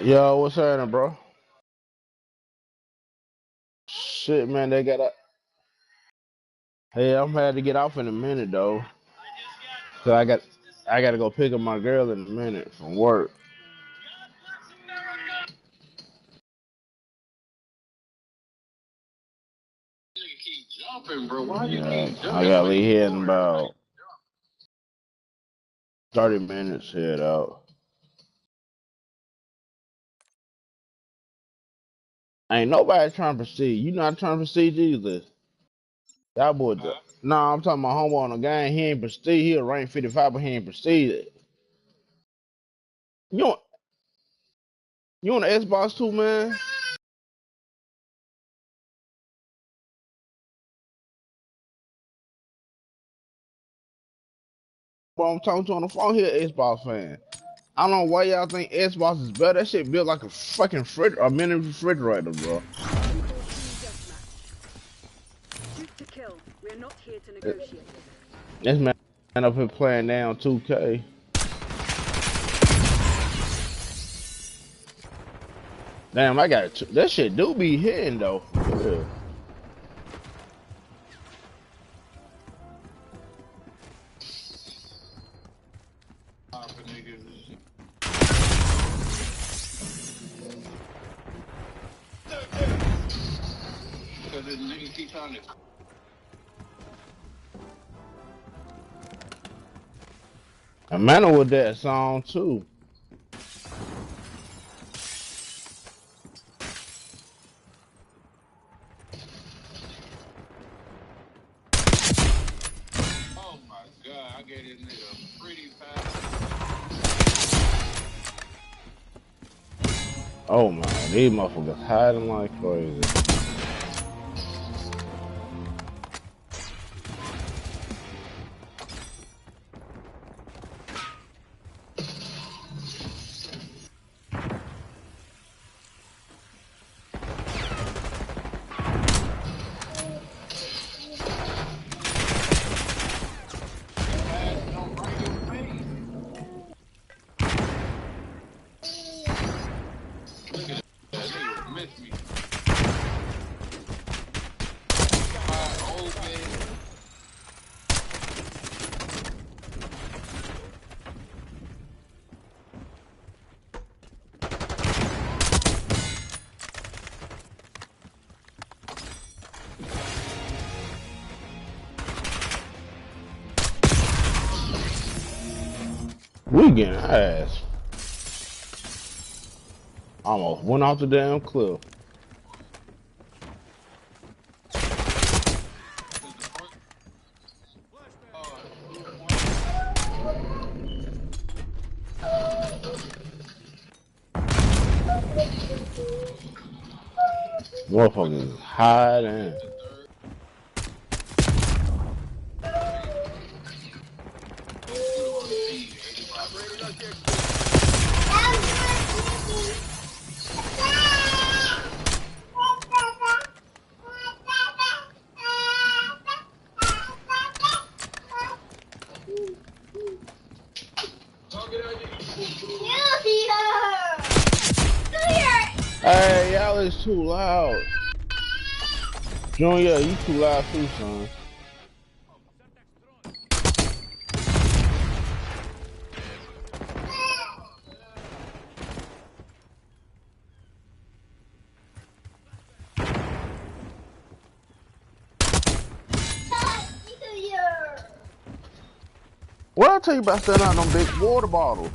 Yo, what's happening, bro? Shit, man, they got up. Hey, I'm had to get off in a minute though, cause I got to go pick up my girl in a minute from work. Yeah, I gotta leave here in about 30 minutes. Head out. Ain't nobody trying to proceed. You not trying to proceed either. That boy. Nah, I'm talking about homeboy on the game. He ain't proceed. He a rank 55, but he ain't proceeded. You on you on the Xbox too, man? But I'm talking to on the phone here, Xbox fan. I don't know why y'all think Xbox is better. That shit built like a fucking a mini refrigerator, bro. This man up here playing down 2K. Damn, I got that shit do be hitting though. Yeah. Amanda with that song too. Oh my god, I gave this nigga a pretty fast. Oh man, these motherfuckers hiding like crazy. We getting ass. Almost went off the damn cliff. Motherfuckers hiding. Hey, y'all is too loud. Junior, you too loud too, son. What I tell you about setting out them big water bottles?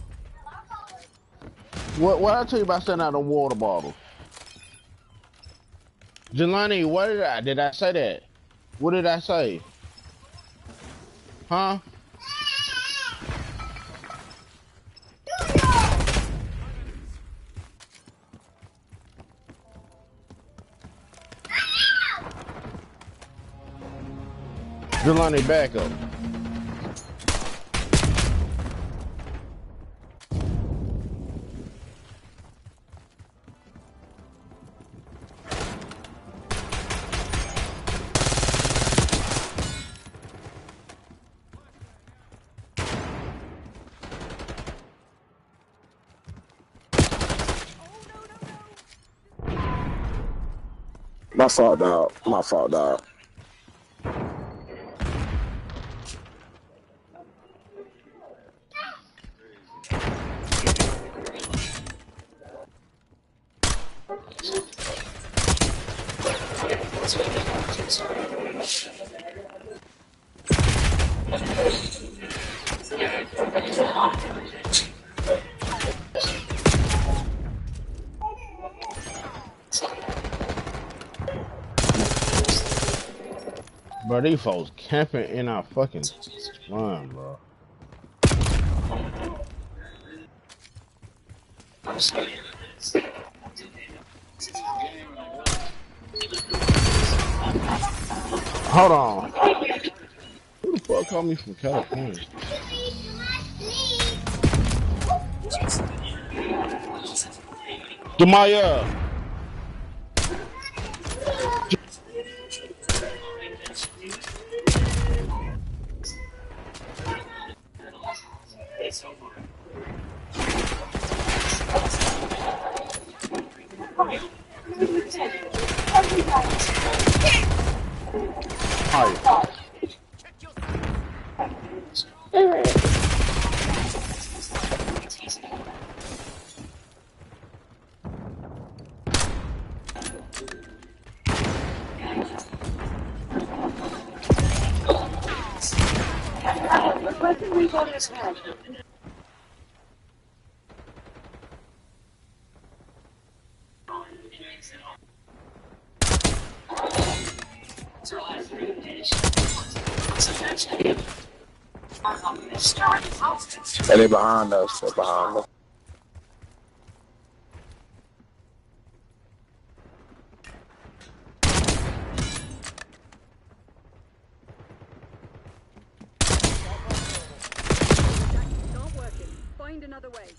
What I tell you about setting out them water bottles? Jelani, what did I say that? What did I say? Huh? Jelani, back up. My fault, dog. My fault, dog. Bro, these folks camping in our fucking line, bro. Hold on. Who the fuck called me from California? Demaya. And they behind us. They're behind us. Not working. Find another way.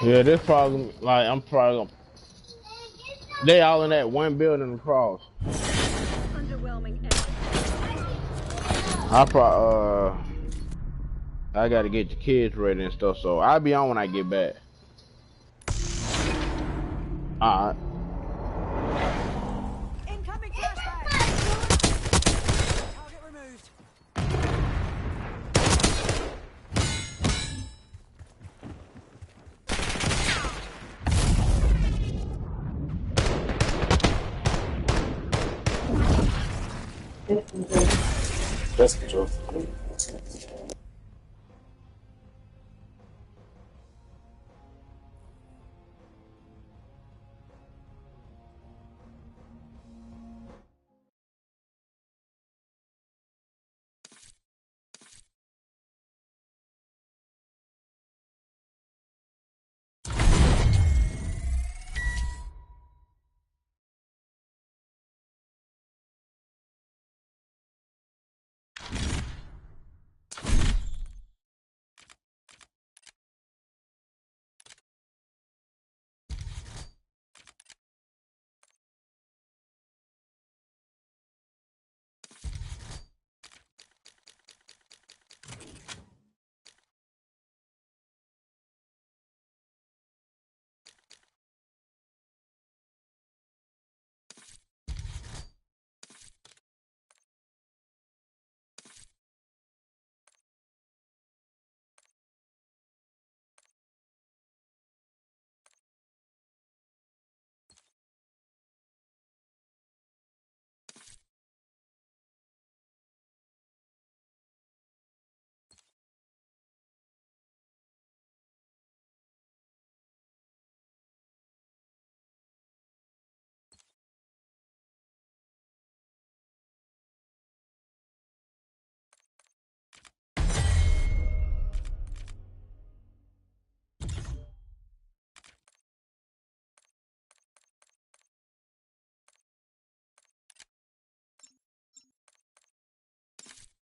Yeah, this probably like I'm probably gonna, they all in that one building across. Underwhelming. I gotta get the kids ready and stuff, so I'll be on when I get back. Alright. Incoming flashback. Target removed. That's the truth.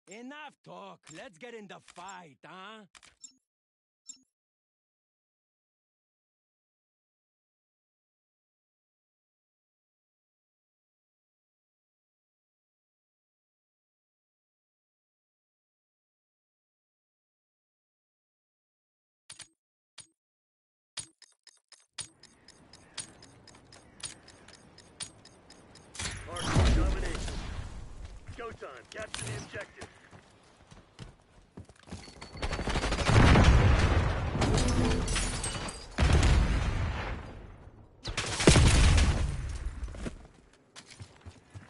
Enough talk. Let's get in the fight, huh? Marking domination. Go time. Capture the objective.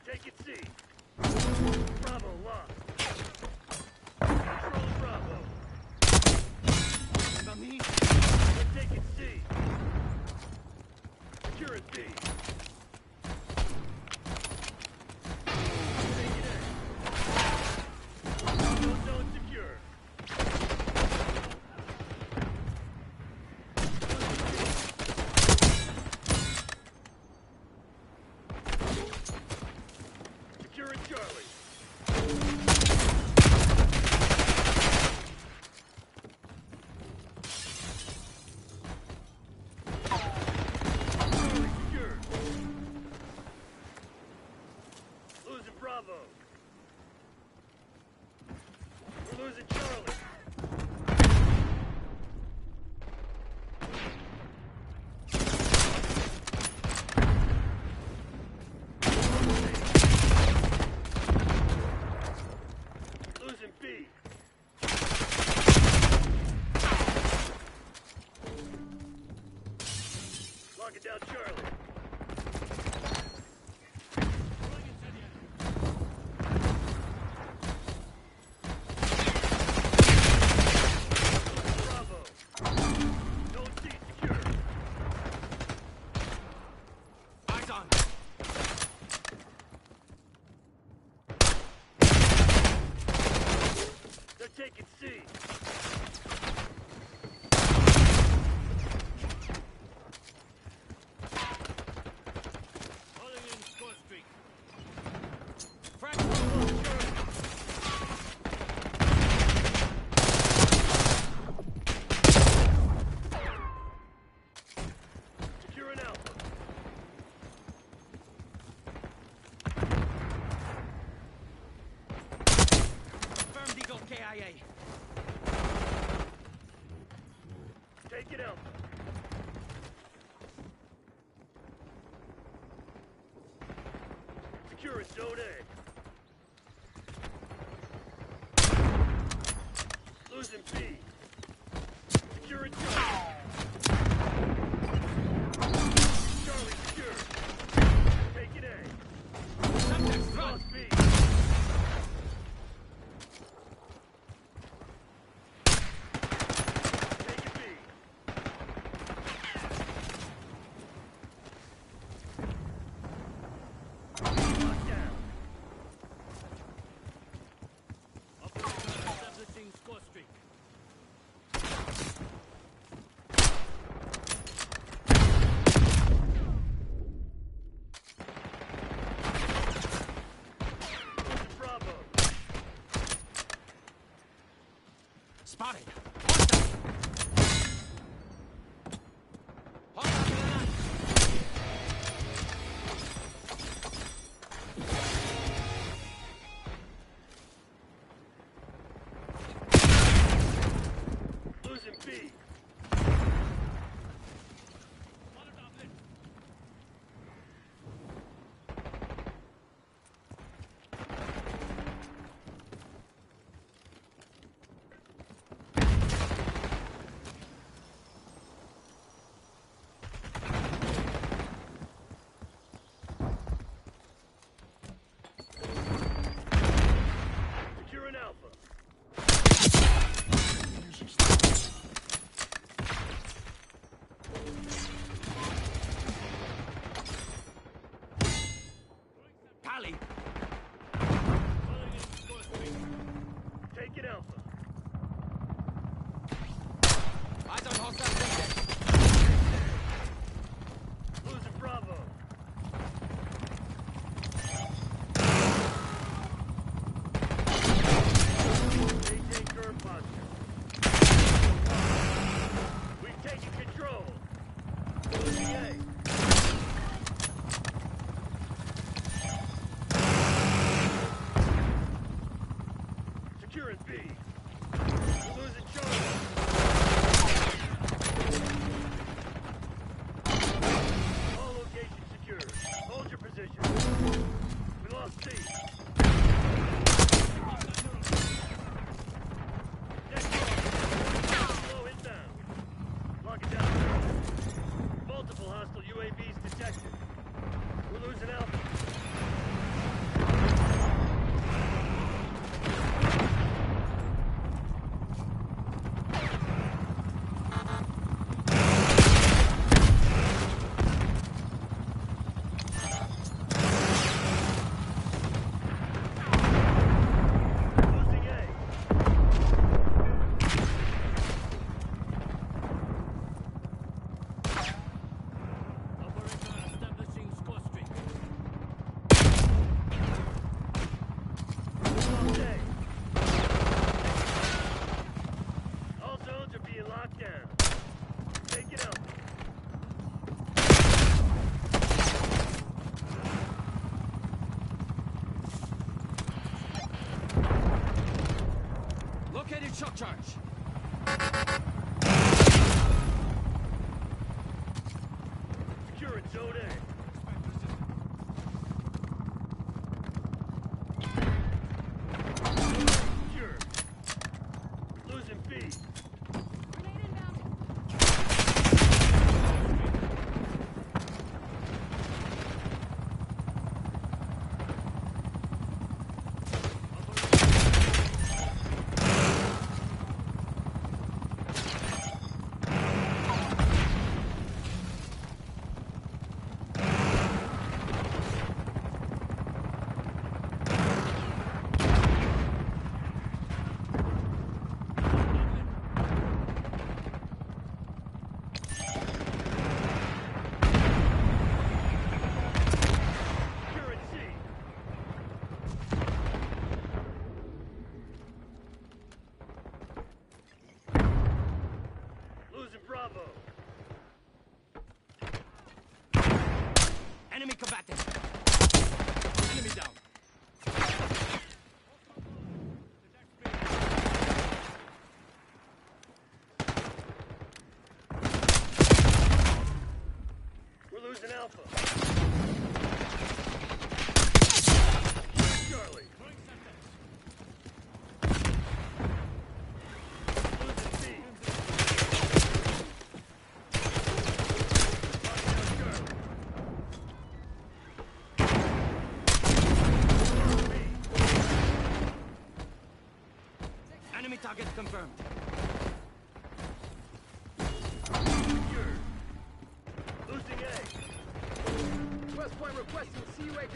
Take it C. Bravo lost. Control Bravo. Remember me? We're taking C. Secure it B. Taking A. No zone secure. Securing Charlie. Charlie secured. Losing Bravo. We're losing Charlie. taking C. Calling in score streak. Securing Alpha. Confirmed Eagle KIA. Take it Alpha. Securing Zone A. Losing B. Securing Charlie. Charlie secure. Taking A. Lost B. Taking B. Locked down. Establishing score streak. Bravo. Spotted. Losing B. Securing Alpha. Pally. Take it Alpha. Eyes on hostile. Losing Bravo. Maintain current posture. We've taken control. Losing A. Securing B. Losing Charlie. All locations secured. Hold your position. We lost C. Next one. Slow inbound. Lock it down. Multiple hostile UAVs detected. We're losing Alpha. Losing A. Operator establishing score streak. Lost A. All zones are being locked down. Take it out. Located shock charge. Securing Zone A. Secure. Losing B. target confirmed. Losing A. West Point requesting CUAV.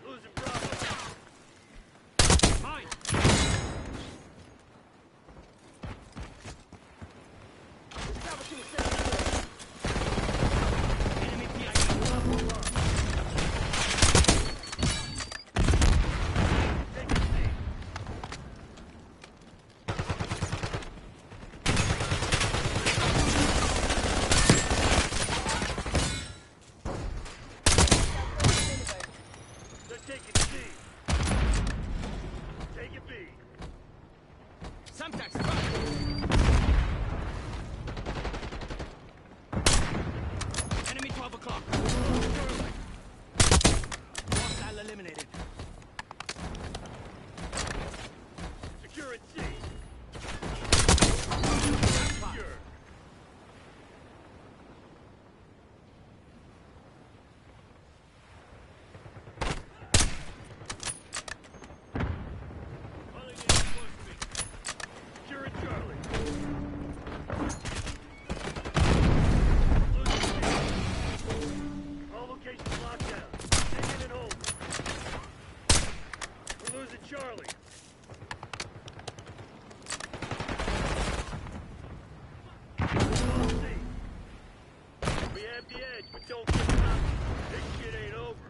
Losing Bravo. Mine. Establishing sensor. Enemy PID. They're taking C. Taking B. Semtex, front. Enemy 12 o'clock. Hostile eliminated. Securing C. Secure. Pulling in close to me. Securing Charlie. Losing C. All locations locked down. Taking and hold. We're losing Charlie. Lost C. We have the edge, but don't get caught. This shit ain't over.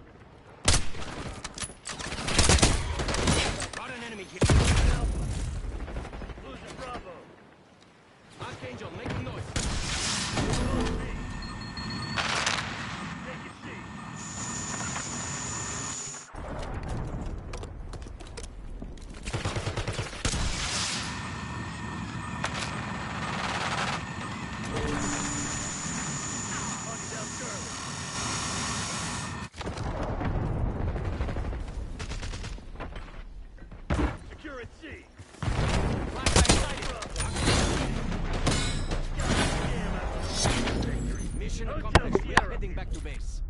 Got an enemy here. Losing Bravo. Archangel making noise. Lost B. Taking C. Hunting down Charlie. Securing C. Mission accomplished. We are heading back to base.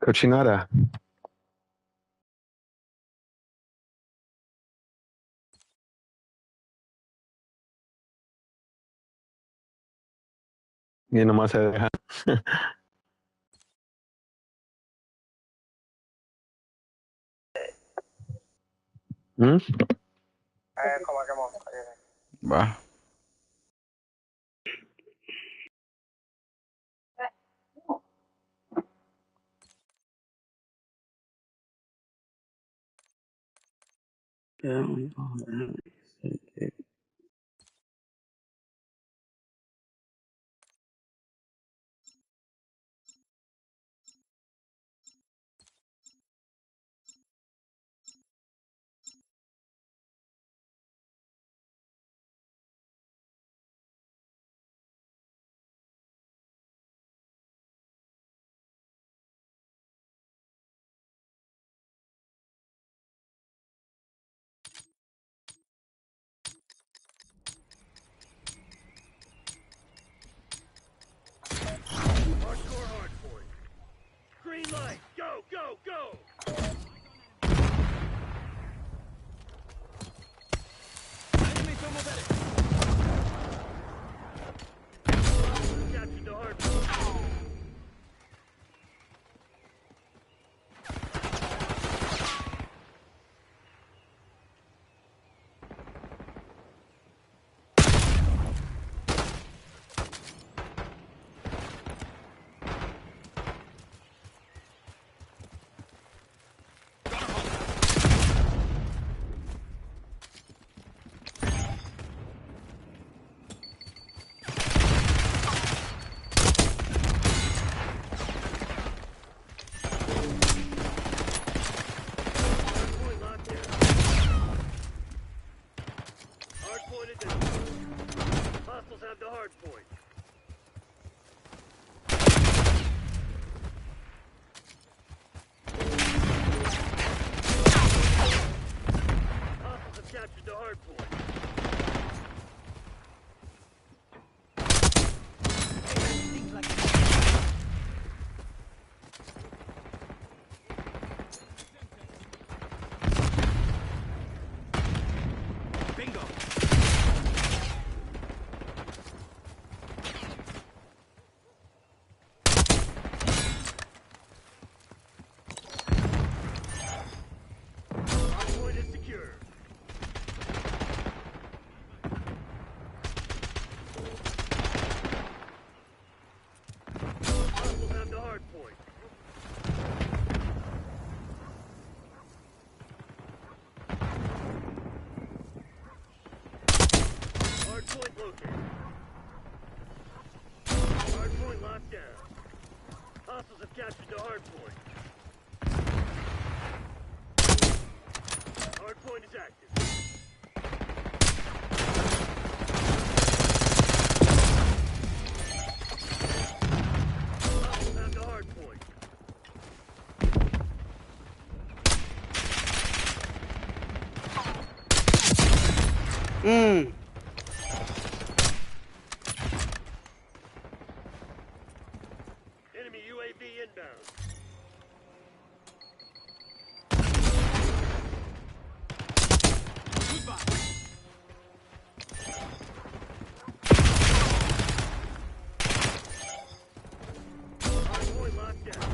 Cochinada. Y nomás se deja. ¿Mm? Va. line. Go, go, go. Enemy thermal medic. Captured the hard point. Hostiles have the hard point. Hostiles have captured the hard point. Bingo. Hard point is secure. Hostiles have the hard point. Hard point located. Hard point locked down. Hostiles have captured the hard point. Hard point is active. Hostiles have the hard point. Enemy UAV inbound. Hard point locked down.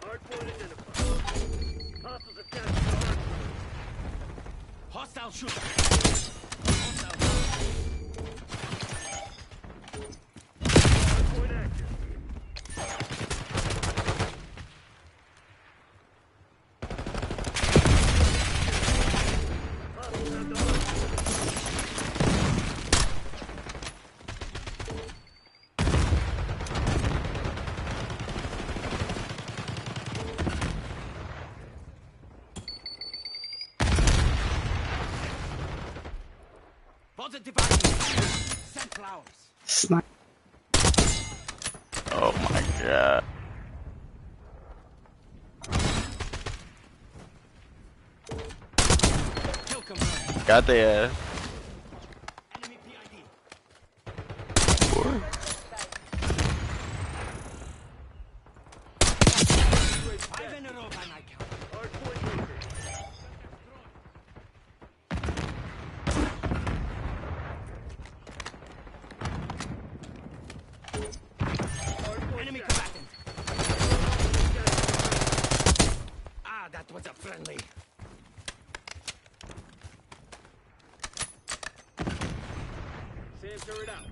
Hard point identified. Hostiles have captured the hard point. Hostile shooter. Hostile. Hard point active. Hostiles have the hard point. Positive action. Send flowers. Snipe. Oh my god. Kill confirmed. Got the ass. Enemy PID. Boy. I've been a rope on my count. Hard point located. Hard point Enemy down. combatant. Ah, that was a friendly. Sam, turret out.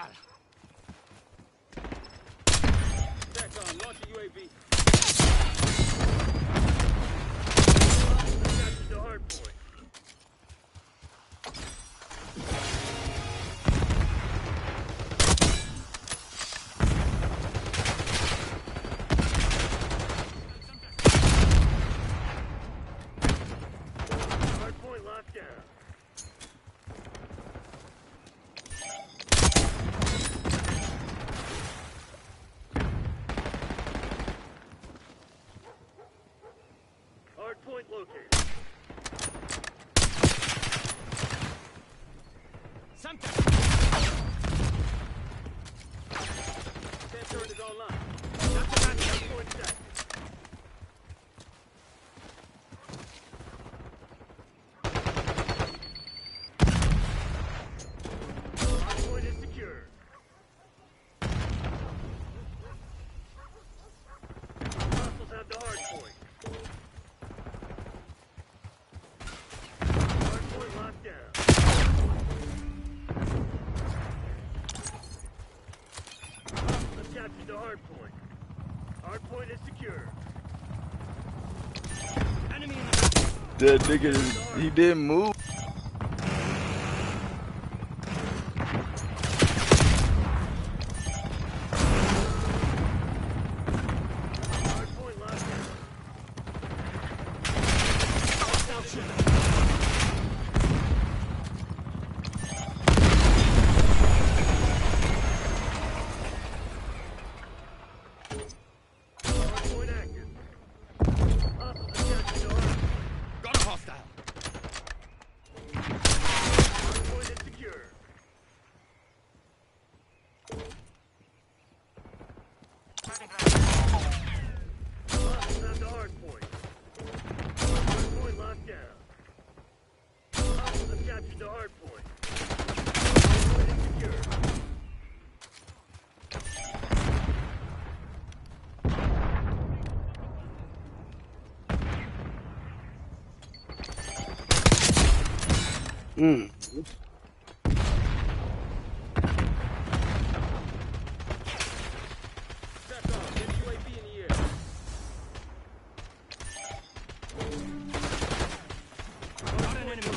Hostile. SATCOM, launch a UAV. Capture the hard point. Hard point locked down. Hard point located. Sand turret is online. That's a hard point set. Hard point is secure. Hostiles have the hard point. Hard point locked down. Hostiles have captured the hard point. Hard point is secure. Enemy in the back. That nigga, he didn't move. Hard point locked down. Hard point active. Hostiles have captured the hard point. Got a hostile. Hard point is secure. Hostiles have the hard point. Hard point locked down. Hostiles have captured the hard point. Hard point is secure. SATCOM, get UAV in the air. Got an enemy.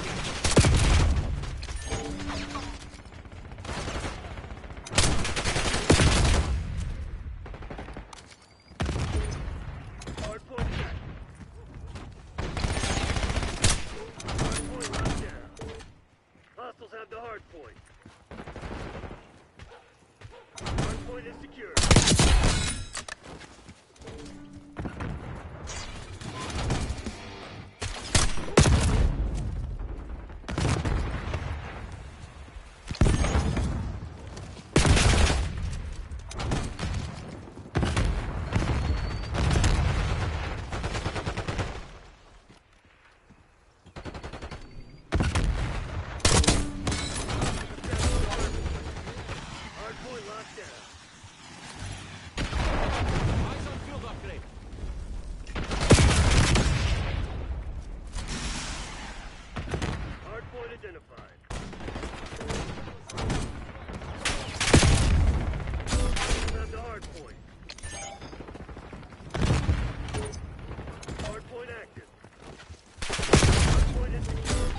Hard point set. Hard point locked down. Hostiles have the hard point. Hard point is secure. Hard point locked down. Eyes on field upgrade. Hard point identified. Hostiles have the hard point. Hard point active. Hard point is secure.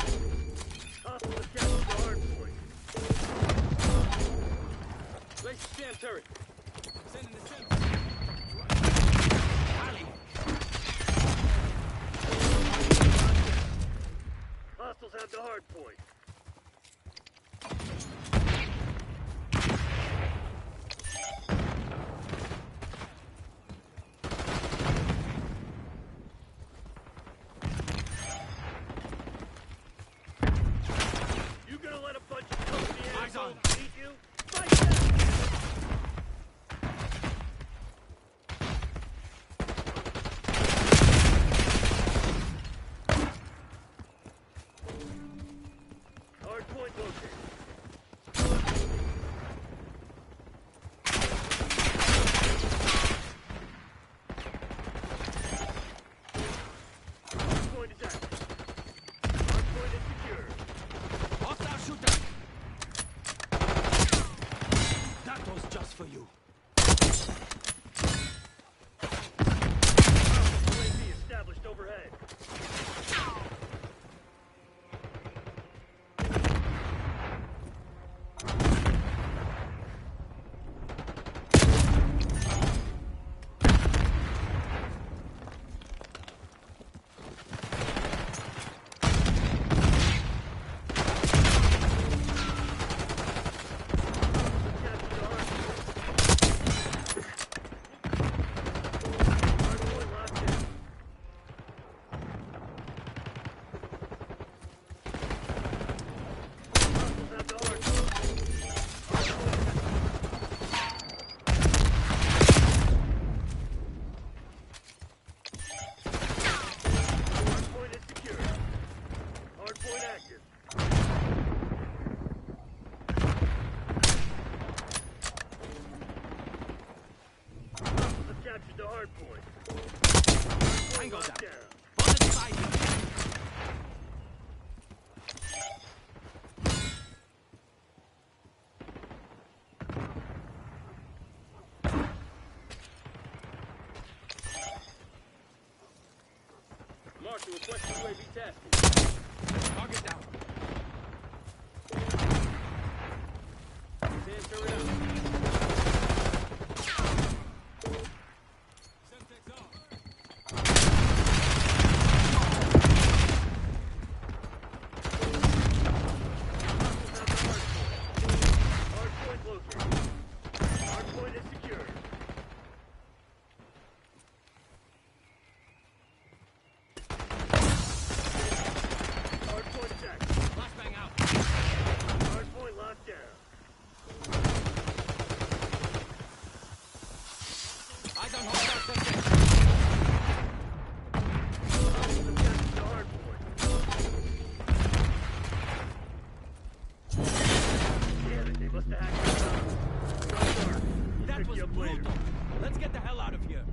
Hostiles have captured the hard point. Place scan turret. Sending the sensor. Ali. Hostiles have the hard point. You gonna let a bunch of company assholes beat you? Fight back! for you. UAV established overhead. Captured the hard point. Tango down. Down. On the side here. Marshal, request UAV tasking. Target down. Stand turret out. Semtex off. Hard point located. Hard point is secured. Hard point attack. Flashbang out. Hard point locked down. Eyes on hostile Semtex. Captured the hard point. Damn it, they must have hacked us out. Go dark. That Pick was you up later. brutal. Let's get the hell out of here.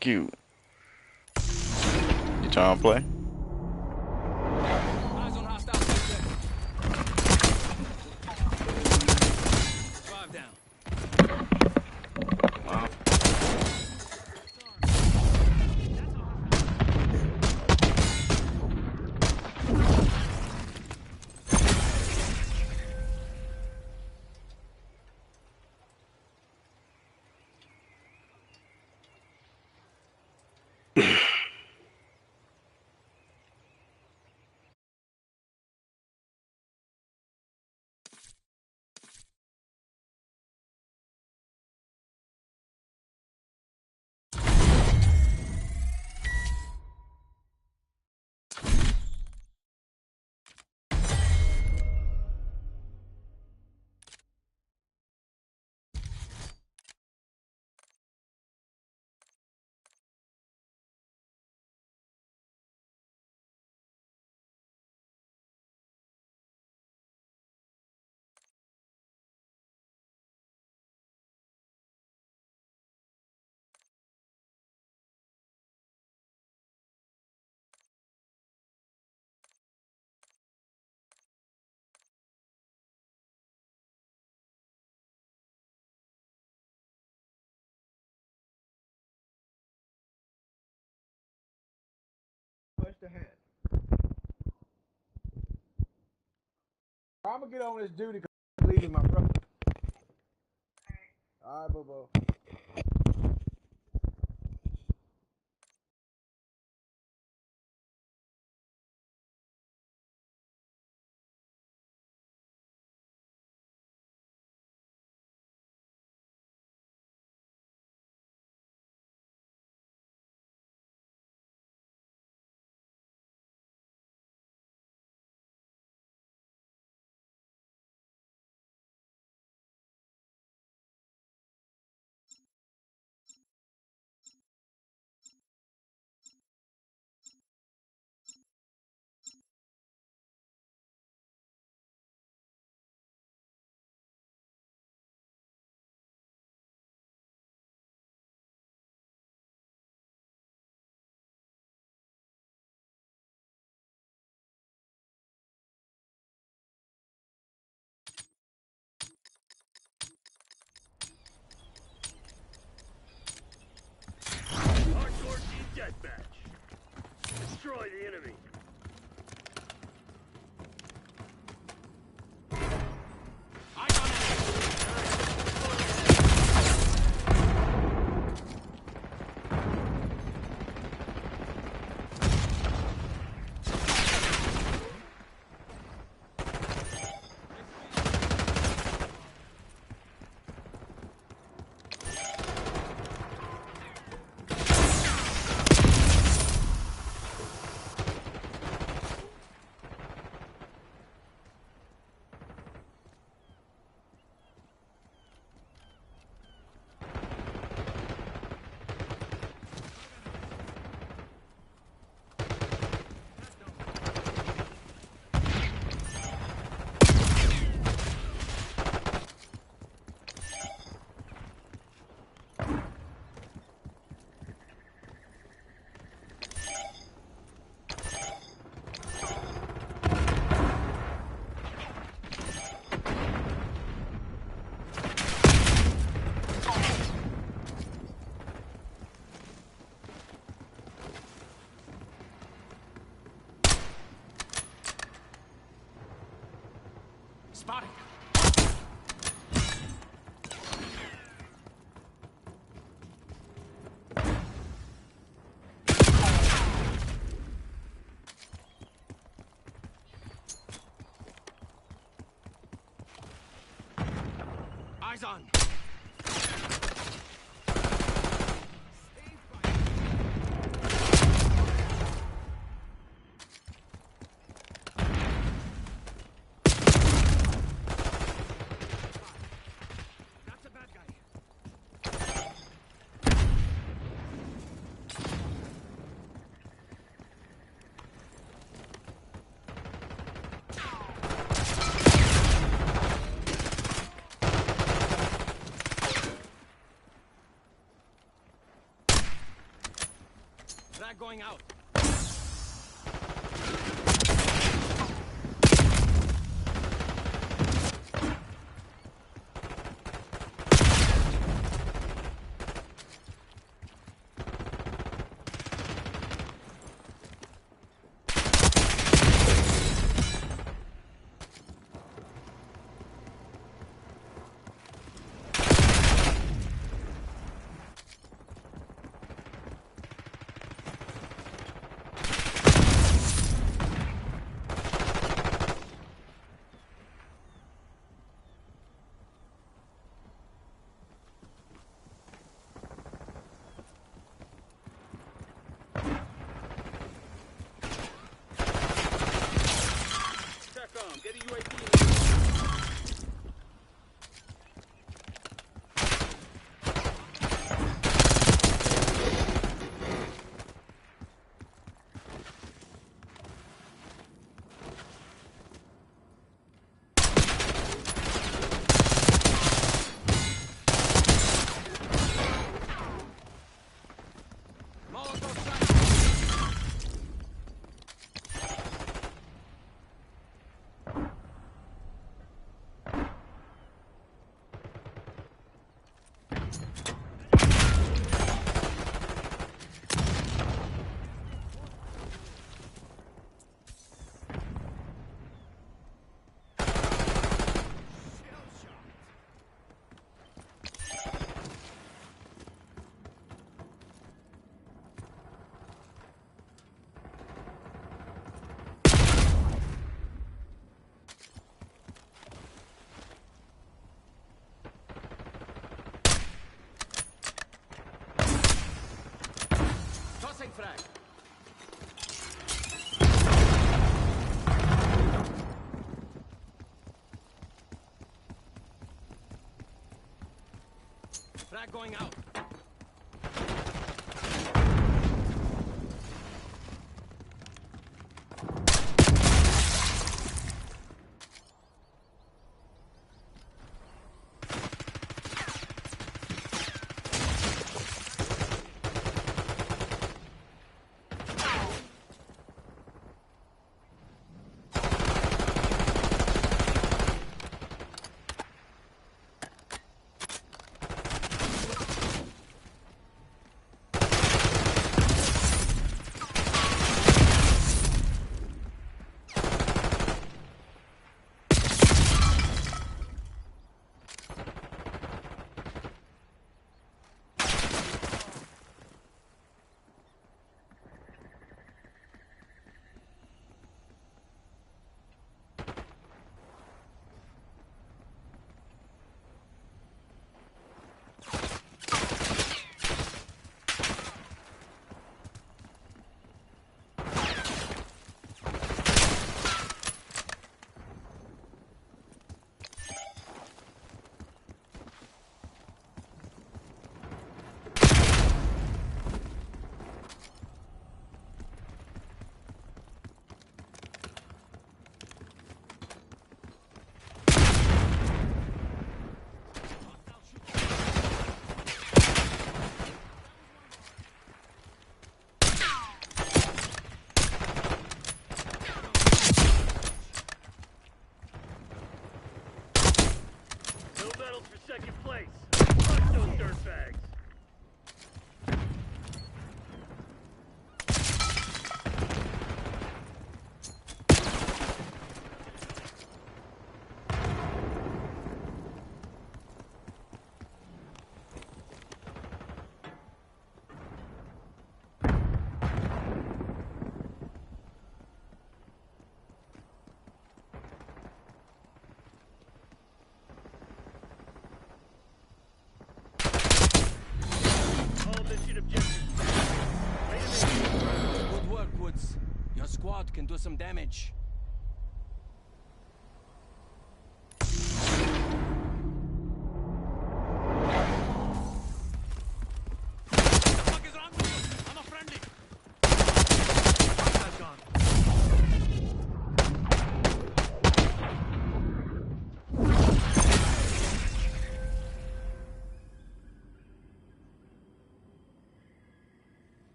Cute. You trying to play? Eyes on hostile Semtex. 5 down. Wow. Push the hand. I'm gonna get on this duty because I'm leaving my brother. Alright, Bobo. Destroy the enemy. Spotted. Eyes on. Frag going out. Get a UAV. Tossing frag. Frag going out. medals for second place. Fuck those dirtbags. Good work, Woods. Your squad can do some damage.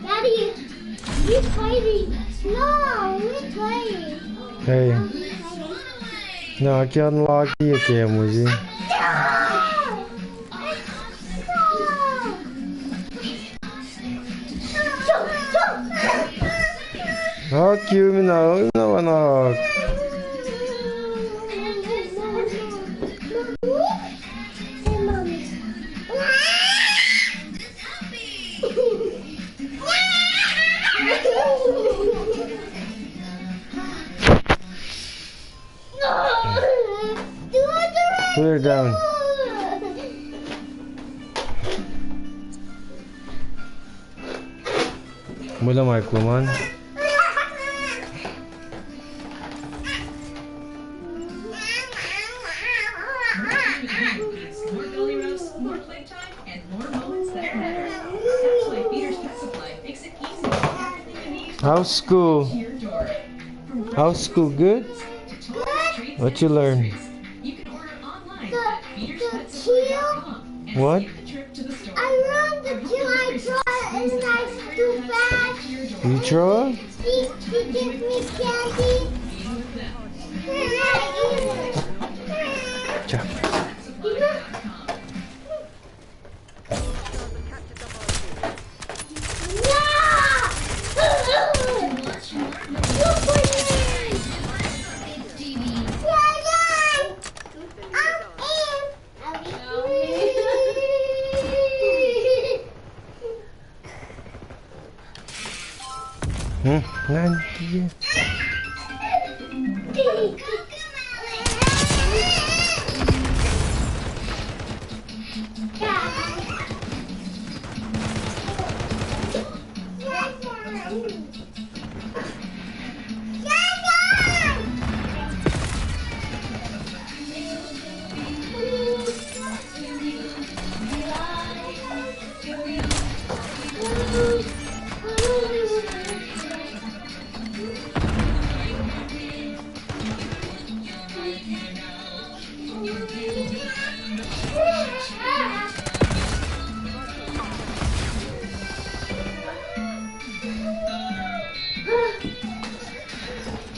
Daddy, he's fighting. No, he's playing. Hey. No, I can't unlock the game with you. Hak you now, no one hak. Put her down. Mula Michael, man. More belly roast, more playtime, and more moments that matter. That's why Peter's Pet Supply makes it easy to get everything you need How's school? to your door. How's school? Good? What you learn? You can order online at peterspetsupply.com. What? I learned the two I draw and I too fast. You draw? He gives me candy. Nanti.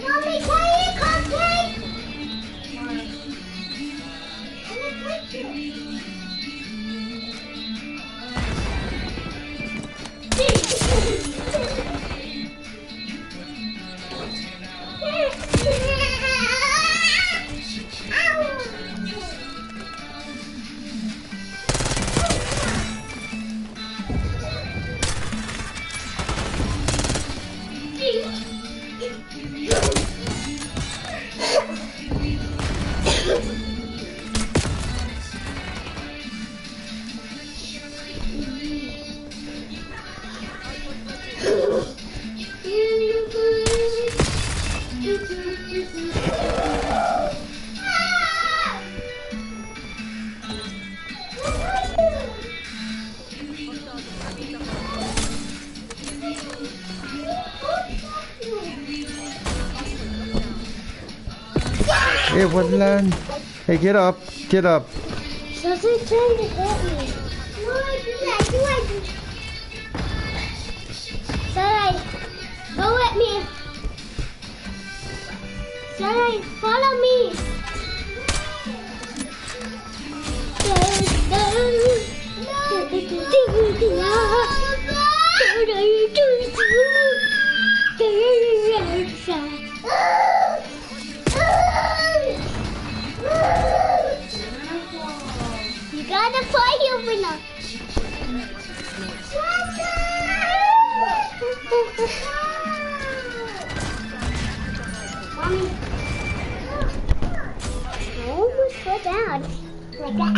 Mommy, can you cupcake? Hey, Woodland. Hey, get up. Get up. Does it trying to hit me? No, I do. Sorry. Go with me. Sorry, follow me. You gotta fight over now. Mommy, I almost fell down. Like that.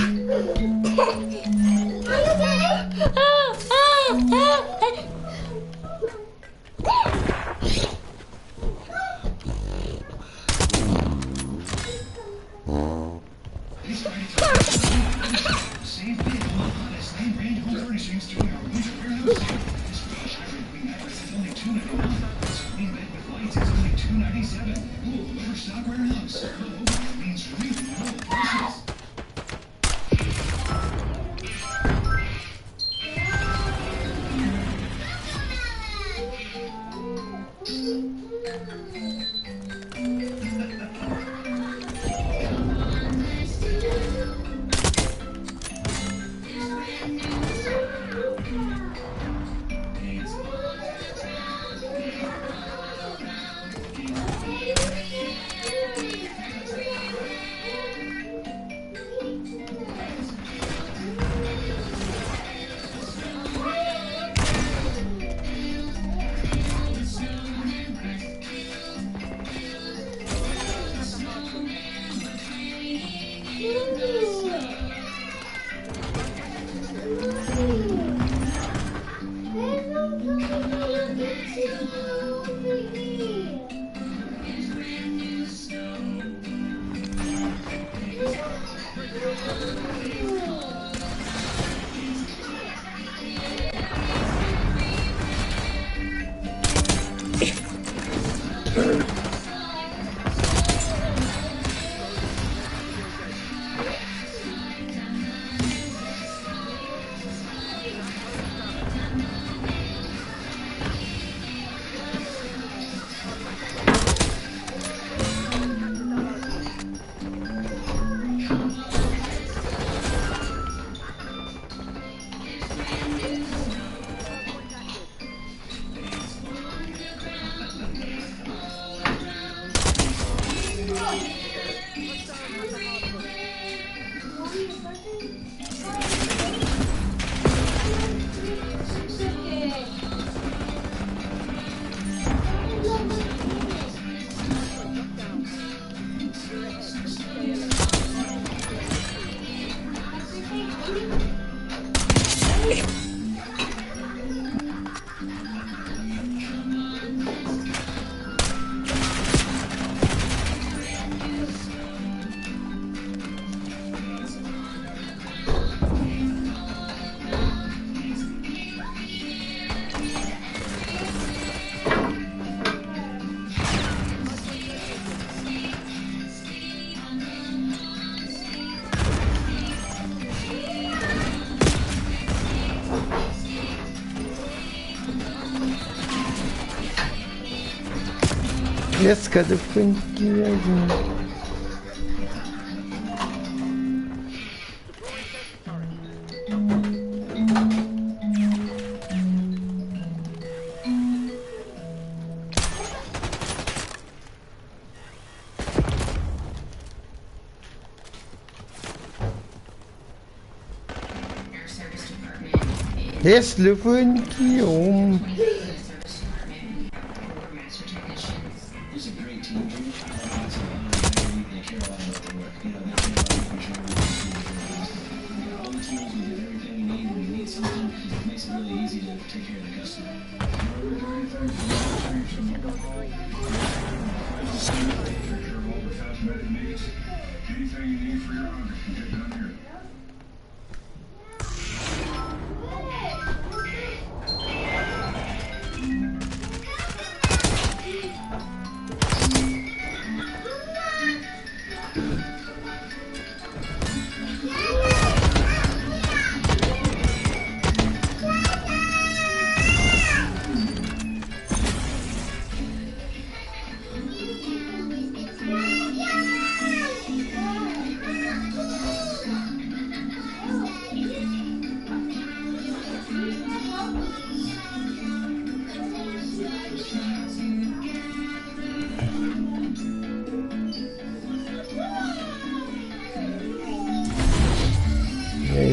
Yes, cadê o franquinha? Yes, le franquinha.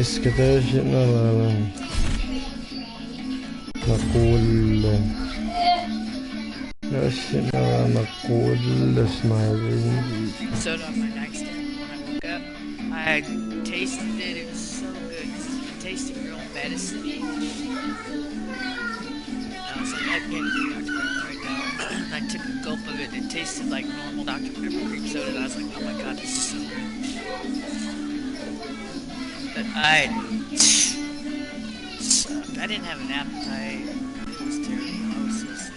اسكت يا شيء. لا لا لا نقول لا شيء. لا نقول اسمعي. Soda on my nightstand when I woke up. I tasted it. It was so good. It tasted real medicine-y. I was like, I can't do Dr. Pepper right now. And I took a gulp of it. It tasted like normal Dr. Pepper cream soda. And I was like, oh my god, this is so good. But sucked. I didn't have an appetite. It was terrible. I was so sick.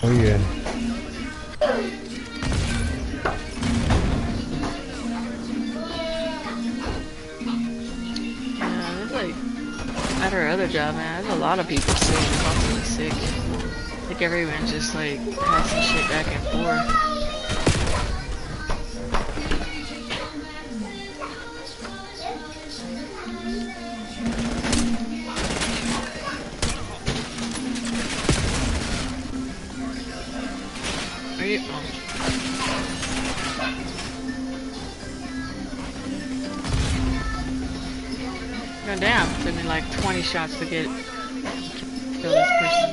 Oh yeah. Yeah, there's like at our other job, man. There's a lot of people sick, constantly sick. Like everyone's just like passing shit back and forth. Are you? God damn, took me like 20 shots to kill this person.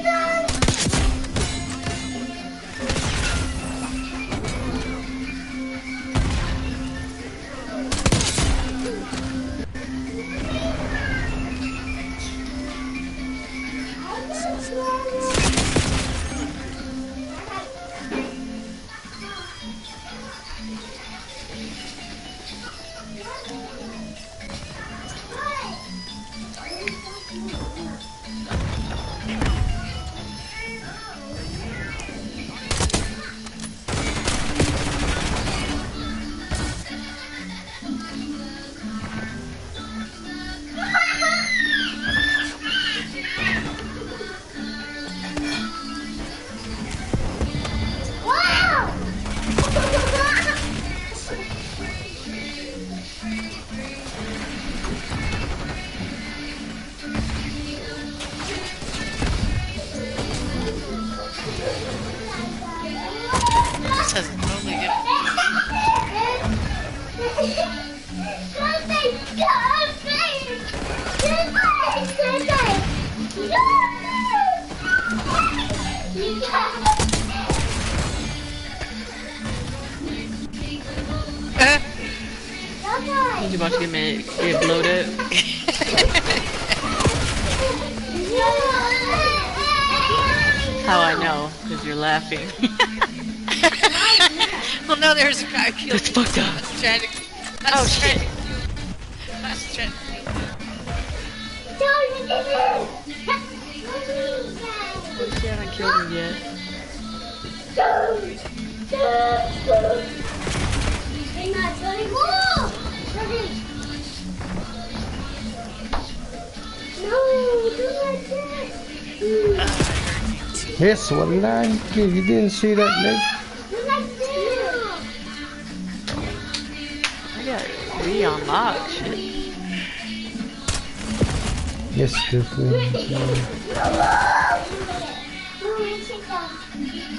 This has a totally different. You about to get bloated? How I know? Because you're laughing. Well, no, there's a guy killed. That's fucked up. I was trying to. Oh shit! I was trying to. She haven't killed me yet. Yes, wallahi, you didn't see that, Nick. I got re-unlocked shit. Yes, definitely.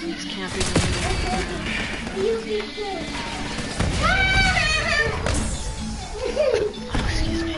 He's camping. Oh, excuse me.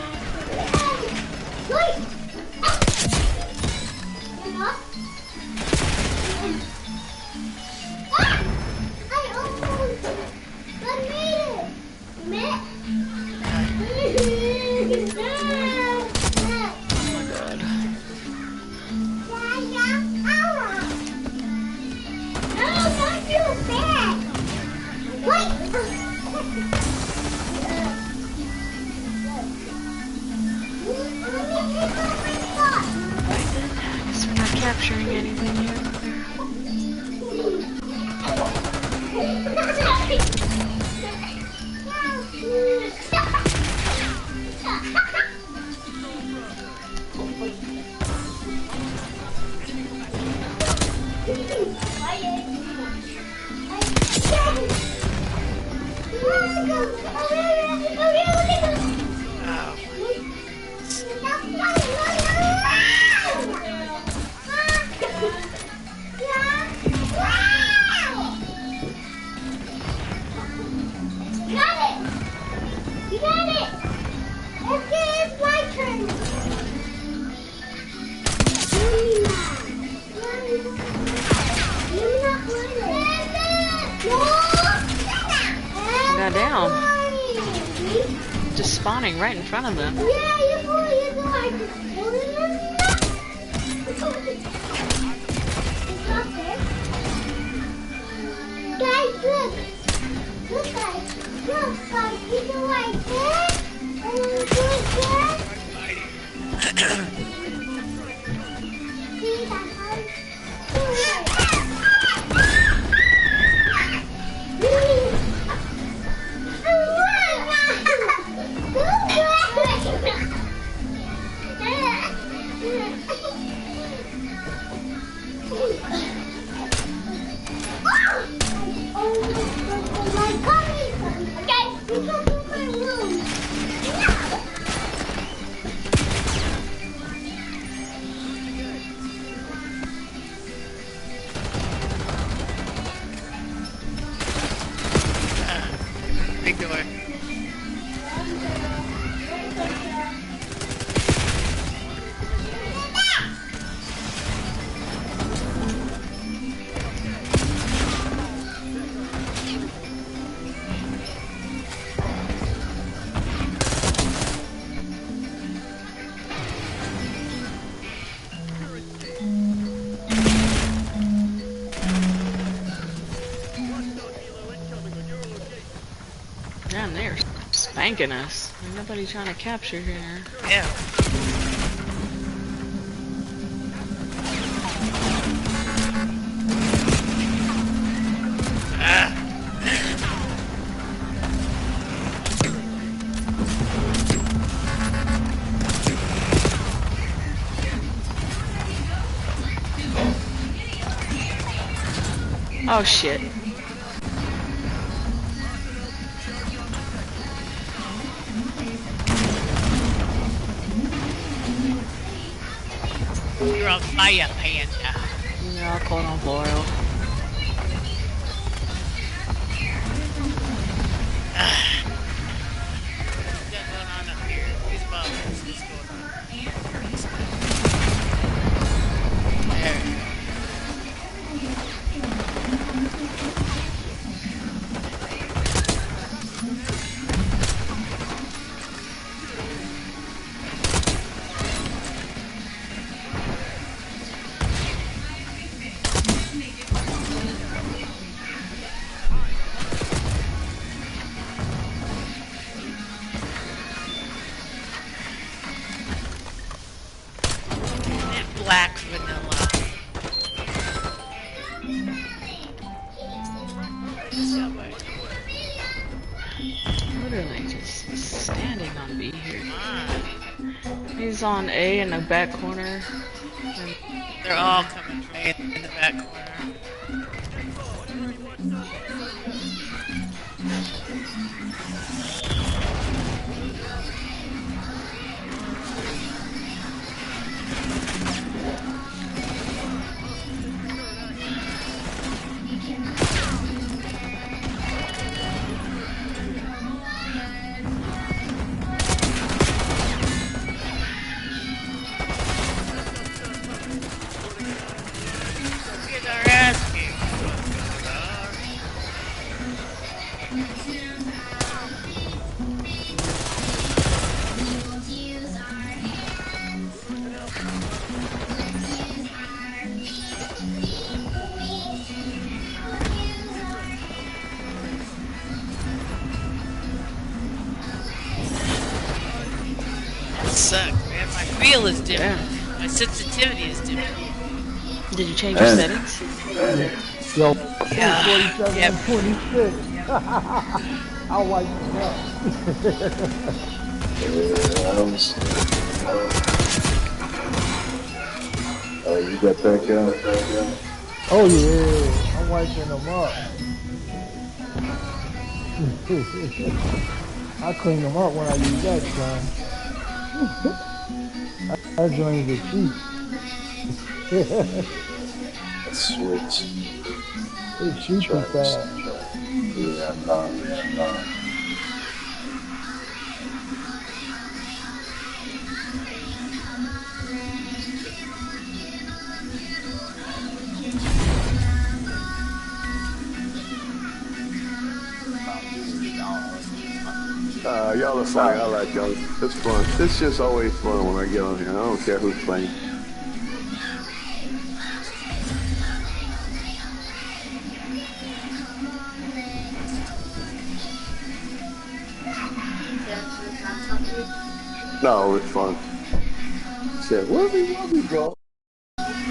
Guess we're not capturing anything here. Goddamn. Just spawning right in front of them. Yeah, you do like this. Guys, look. Look, guys. Look, guys. You do like this. And then you do this. See that, guys? Big door. Damn, they're spanking us. Ain't nobody trying to capture here. Yeah. Oh shit. You're on fire, Panda. Yeah, I'll call it on boil. What's going on up here? These bombs. What's going on? There. Black vanilla. Literally just standing on B here. He's on A in the back corner. They're all coming from A in the back corner. Get our ass kicked. Suck, man. My feel is different. Yeah. My sensitivity is different. Did you change your settings? Yo, Yeah. 47 Yep. and 26. I like that. Oh, you got that guy? Oh yeah, I'm wiping them up. I clean them up when I use that, son. I joined the cheap. Switch. It's cheap and fast. Yeah, no. Y'all are fine. I like y'all. It's fun. It's just always fun when I get on here. I don't care who's playing. No, it's fun. Said, wubby, bro.